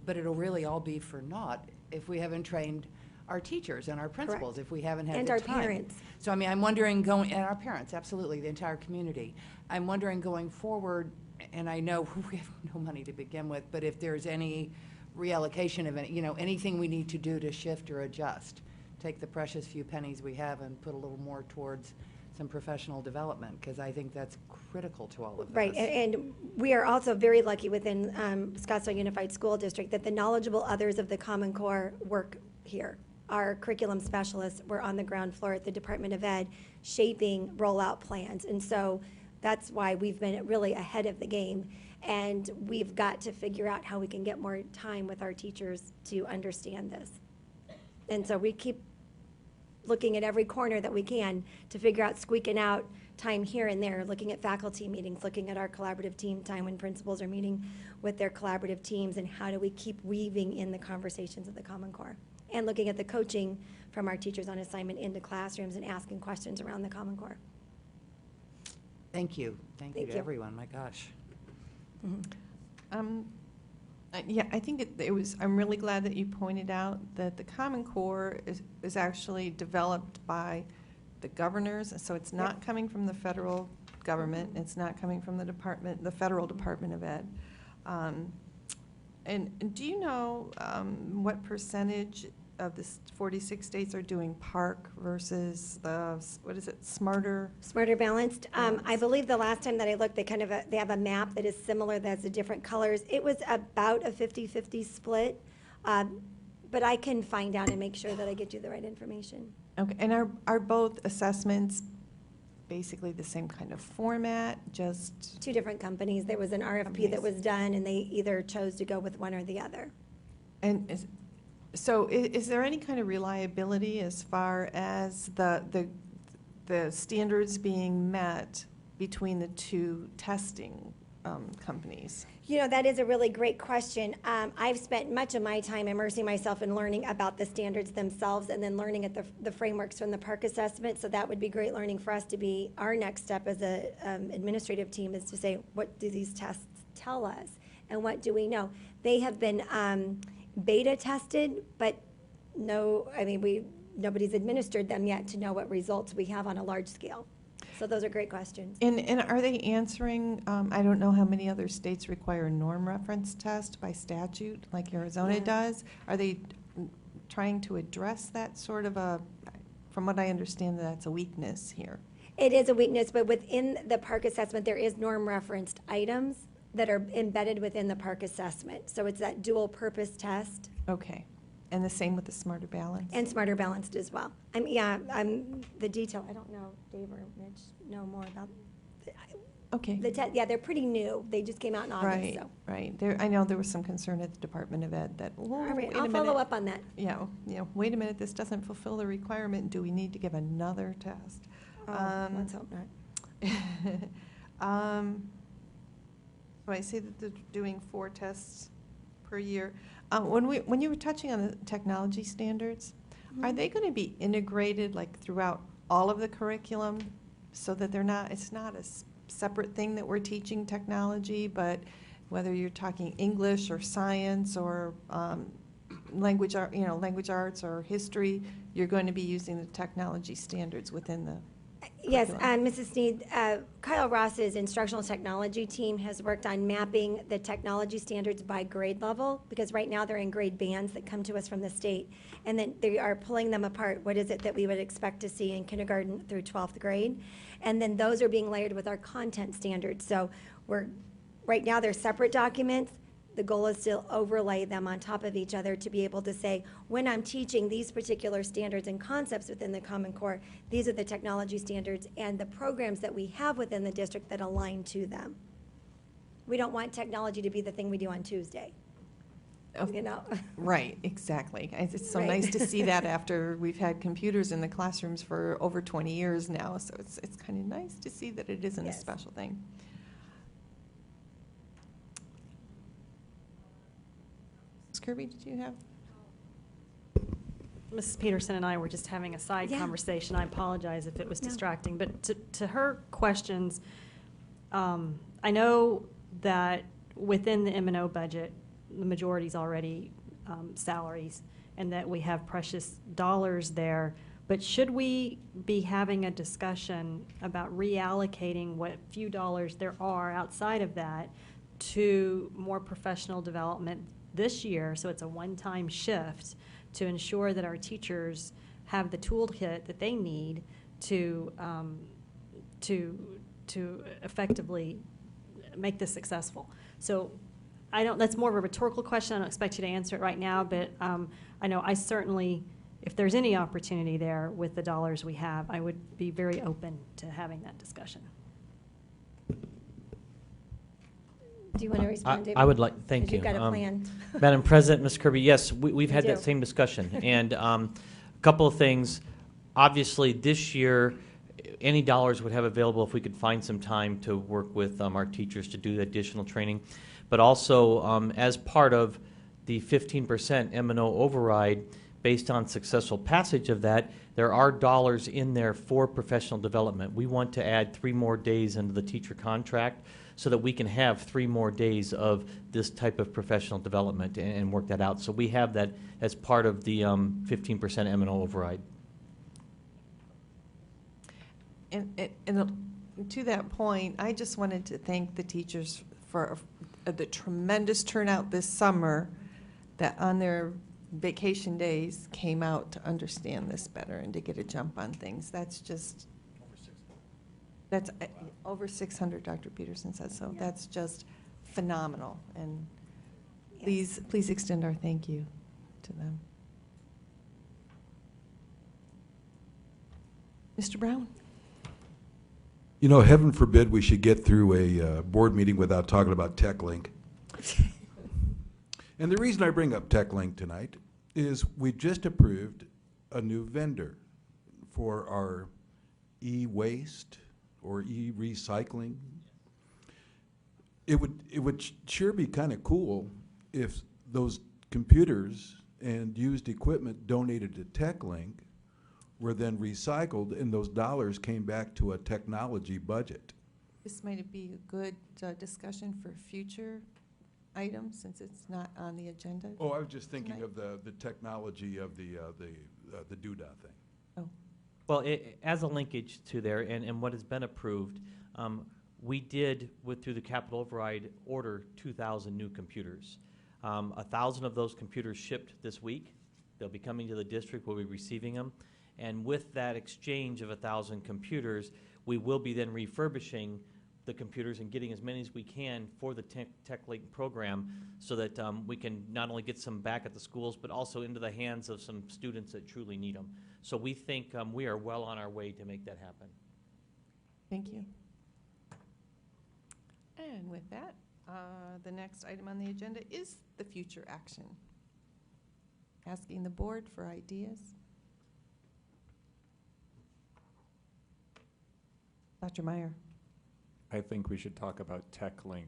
but it'll really all be for naught if we haven't trained our teachers and our principals, if we haven't had And the our time. parents. So I mean, I'm wondering and our parents, absolutely, the entire community. I'm wondering going forward, and I know we have no money to begin with, but if there's any reallocation of any, anything we need to do to shift or adjust, take the precious few pennies we have and put a little more towards some professional development, because I think that's critical to all of this. Right, and we are also very lucky within Scottsdale Unified School District that the knowledgeable others of the Common Core work here. Our curriculum specialists were on the ground floor at the Department of Ed shaping rollout plans, and so that's why we've been really ahead of the game, and we've got to figure out how we can get more time with our teachers to understand this. And so we keep looking at every corner that we can to figure out squeaking out time here and there, looking at faculty meetings, looking at our collaborative team time when principals are meeting with their collaborative teams, and how do we keep weaving in the conversations of the Common Core. And looking at the coaching from our teachers on assignment into classrooms and asking questions around the Common Core. Thank you. Thank you Thank to you. everyone, my gosh. Yeah, I think it was, I'm really glad that you pointed out that the Common Core is actually developed by the governors, so it's not coming from the federal government, it's not coming from the federal Department of Ed. And do you know what percentage of the 46 states are doing park versus the, what is it, smarter? Smarter Balanced. I believe the last time that I looked, they have a map that is similar, that has the different colors. It was about a 50-50 split, but I can find out and make sure that I get you the right information. Okay, and are both assessments basically the same kind of format, just? Two different companies. There was an RFP that was done, and they either chose to go with one or the other. And so is there any kind of reliability as far as the standards being met between the two testing companies? You know, that is a really great question. I've spent much of my time immersing myself in learning about the standards themselves and then learning at the frameworks from the park assessment. So that would be great learning for us to be, our next step as a administrative team is to say, what do these tests tell us? And what do we know? They have been beta tested, but nobody's administered them yet to know what results we have on a large scale. So those are great questions. And are they answering, I don't know how many other states require a norm reference test by statute, like Arizona Yeah. does. Are they trying to address that sort of from what I understand, that's a weakness here? It is a weakness, but within the park assessment, there is norm referenced items that are embedded within the park assessment. So it's that dual purpose test. Okay. And the same with the Smarter Balance? And Smarter Balanced as well. The detail, I don't know, Dave or Mitch know more about Okay. they're pretty new. They just came out in August, Right, so. right. I know there was some concern at the Department of Ed that, All right, wait a I'll follow minute. up on that. Yeah, wait a minute, this doesn't fulfill the requirement. Do we need to give another test? Let's hope not. So I see that they're doing 4 tests per year. When you were touching on the technology standards, are they going to be integrated like throughout all of the curriculum so that it's not a separate thing that we're teaching technology, but whether you're talking English or science or language arts or history, you're going to be using the technology standards within the Yes, curriculum? Mrs. Sneed, Kyle Ross's instructional technology team has worked on mapping the technology standards by grade level, because right now they're in grade bands that come to us from the state. And then they are pulling them apart. What is it that we would expect to see in kindergarten through 12th grade? And then those are being layered with our content standards. So right now they're separate documents. The goal is to overlay them on top of each other to be able to say, when I'm teaching these particular standards and concepts within the Common Core, these are the technology standards and the programs that we have within the district that align to them. We don't want technology to be the thing we do on Tuesday, you know? Right, exactly. It's so Right. nice to see that after we've had computers in the classrooms for over 20 years now, so it's kind of nice to see that it isn't a Yes. special thing. Ms. Kirby, did you have? Mrs. Peterson and I were just having a side Yeah. conversation. I apologize if it was No. distracting, but to her questions, I know that within the M&O budget, the majority is already salaries, and that we have precious dollars there. But should we be having a discussion about reallocating what few dollars there are outside of that to more professional development this year, so it's a one-time shift, to ensure that our teachers have the toolkit that they need to effectively make this successful? So that's more of a rhetorical question. I don't expect you to answer it right now, but I know I certainly, if there's any opportunity there with the dollars we have, I would be very open to having that discussion. Do you want to respond, David? I would like, thank 'Cause you. you've got a plan. Madam President, Ms. Kirby, yes, we've I had that do. same discussion. And a couple of things. Obviously, this year, any dollars would have available if we could find some time to work with our teachers to do the additional training. But also, as part of the 15% M&O override, based on successful passage of that, there are dollars in there for professional development. We want to add 3 more days into the teacher contract so that we can have 3 more days of this type of professional development and work that out. So we have that as part of the 15% M&O override. And to that point, I just wanted to thank the teachers for the tremendous turnout this summer that on their vacation days came out to understand this better and to get a jump on things. That's just, that's over 600, Dr. Peterson says, so that's just phenomenal. And please extend our thank you to them. Mr. Brown? You know, heaven forbid we should get through a board meeting without talking about TechLink. And the reason I bring up TechLink tonight is we just approved a new vendor for our e-waste or e-recycling. It would sure be kind of cool if those computers and used equipment donated to TechLink were then recycled and those dollars came back to a technology budget. This might be a good discussion for future items since it's not on the agenda. Oh, I was just thinking tonight. of the technology of the doodah thing. Oh, Well, as a linkage to there, and what has been approved, we did, through the capital override, order 2,000 new computers. 1,000 of those computers shipped this week. They'll be coming to the district, we'll be receiving them. And with that exchange of 1,000 computers, we will be then refurbishing the computers and getting as many as we can for the TechLink program so that we can not only get some back at the schools, but also into the hands of some students that truly need them. So we think we are well on our way to make that happen. thank you. And with that, the next item on the agenda is the future action. Asking the board for ideas. Dr. Meyer. I think we should talk about TechLink.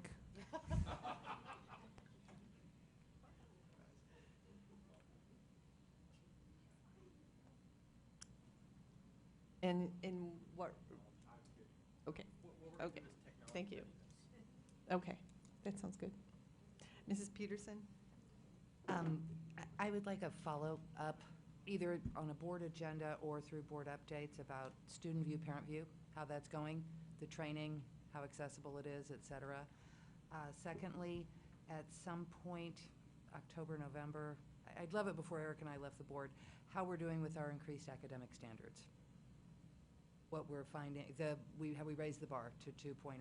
And what? Okay, okay, thank you. Okay, that sounds good. Mrs. Peterson? I would like a follow-up, either on a board agenda or through board updates about student view, parent view, how that's going, the training, how accessible it is, et cetera. Secondly, at some point, October, November, I'd love it before Eric and I left the board, how we're doing with our increased academic standards. What we're finding, have we raised the bar to 2.0?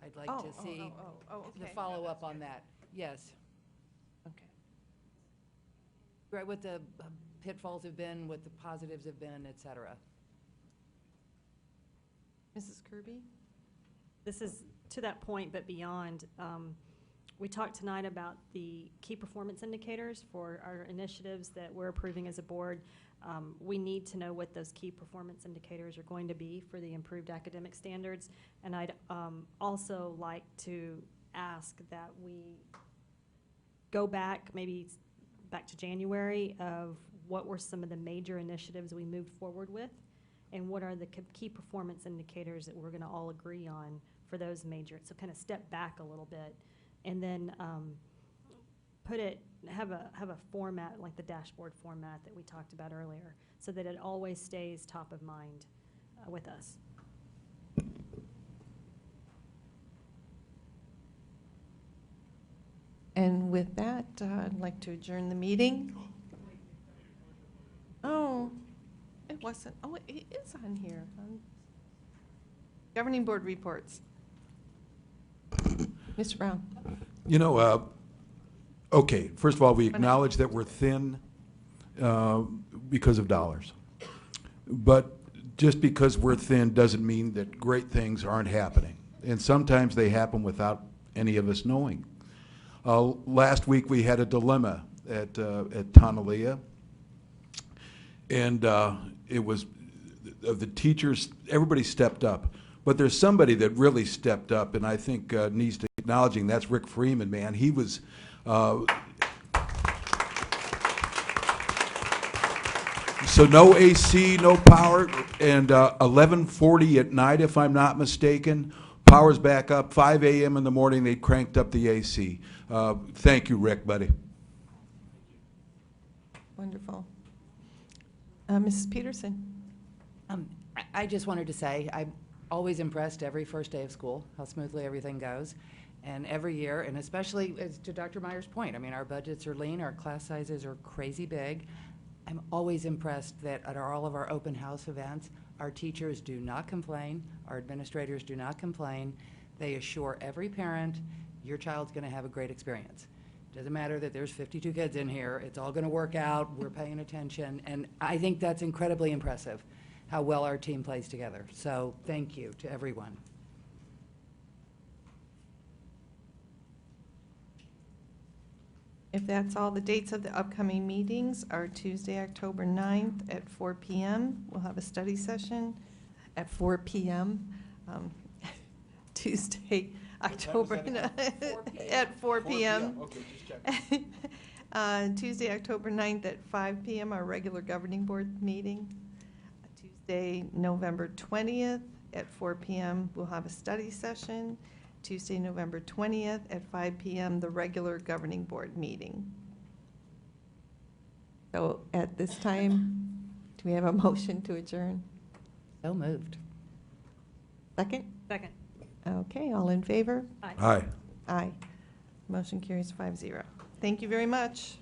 I'd like to see the okay. follow-up on that. Yes. Okay. Right, what the pitfalls have been, what the positives have been, et cetera. Mrs. Kirby? This is to that point, but beyond. We talked tonight about the key performance indicators for our initiatives that we're approving as a board. We need to know what those key performance indicators are going to be for the improved academic standards. And I'd also like to ask that we go back, maybe back to January, of what were some of the major initiatives we moved forward with, and what are the key performance indicators that we're going to all agree on for those major. So kind of step back a little bit, and then have a format like the dashboard format that we talked about earlier, so that it always stays top of mind with us. And with that, I'd like to adjourn the meeting. Oh, it wasn't, oh, it is on here. Governing board reports. Mr. Brown. You know, okay, first of all, we acknowledge that we're thin because of dollars. But just because we're thin doesn't mean that great things aren't happening. And sometimes they happen without any of us knowing. Last week we had a dilemma at Tonalea, and it was the teachers, everybody stepped up. But there's somebody that really stepped up, and I think needs to acknowledge, and that's Rick Freeman, man. He was so no AC, no power, and 11:40 at night, if I'm not mistaken, power's back up. 5 a.m. in the morning, they cranked up the AC. Thank you, Rick, buddy. Wonderful. Mrs. Peterson. I just wanted to say, I'm always impressed every first day of school, how smoothly everything goes. And every year, and especially as to Dr. Meyer's point, I mean, our budgets are lean, our class sizes are crazy big. I'm always impressed that at all of our open house events, our teachers do not complain, our administrators do not complain. They assure every parent, your child's going to have a great experience. Doesn't matter that there's 52 kids in here, it's all going to work out, we're paying attention, and I think that's incredibly impressive, how well our team plays together. So thank you to everyone. If that's all, the dates of the upcoming meetings are Tuesday, October 9th at 4 p.m. We'll have a study session at 4 p.m. Tuesday, October at 4 p.m. Okay, just check. Tuesday, October 9th at 5 p.m., our regular governing board meeting. Tuesday, November 20th at 4 p.m., we'll have a study session. Tuesday, November 20th at 5 p.m., the regular governing board meeting. So at this time, do we have a motion to adjourn? So moved. Second? Second. Okay, all in favor? Aye. Aye. Motion carries 5-0. Thank you very much.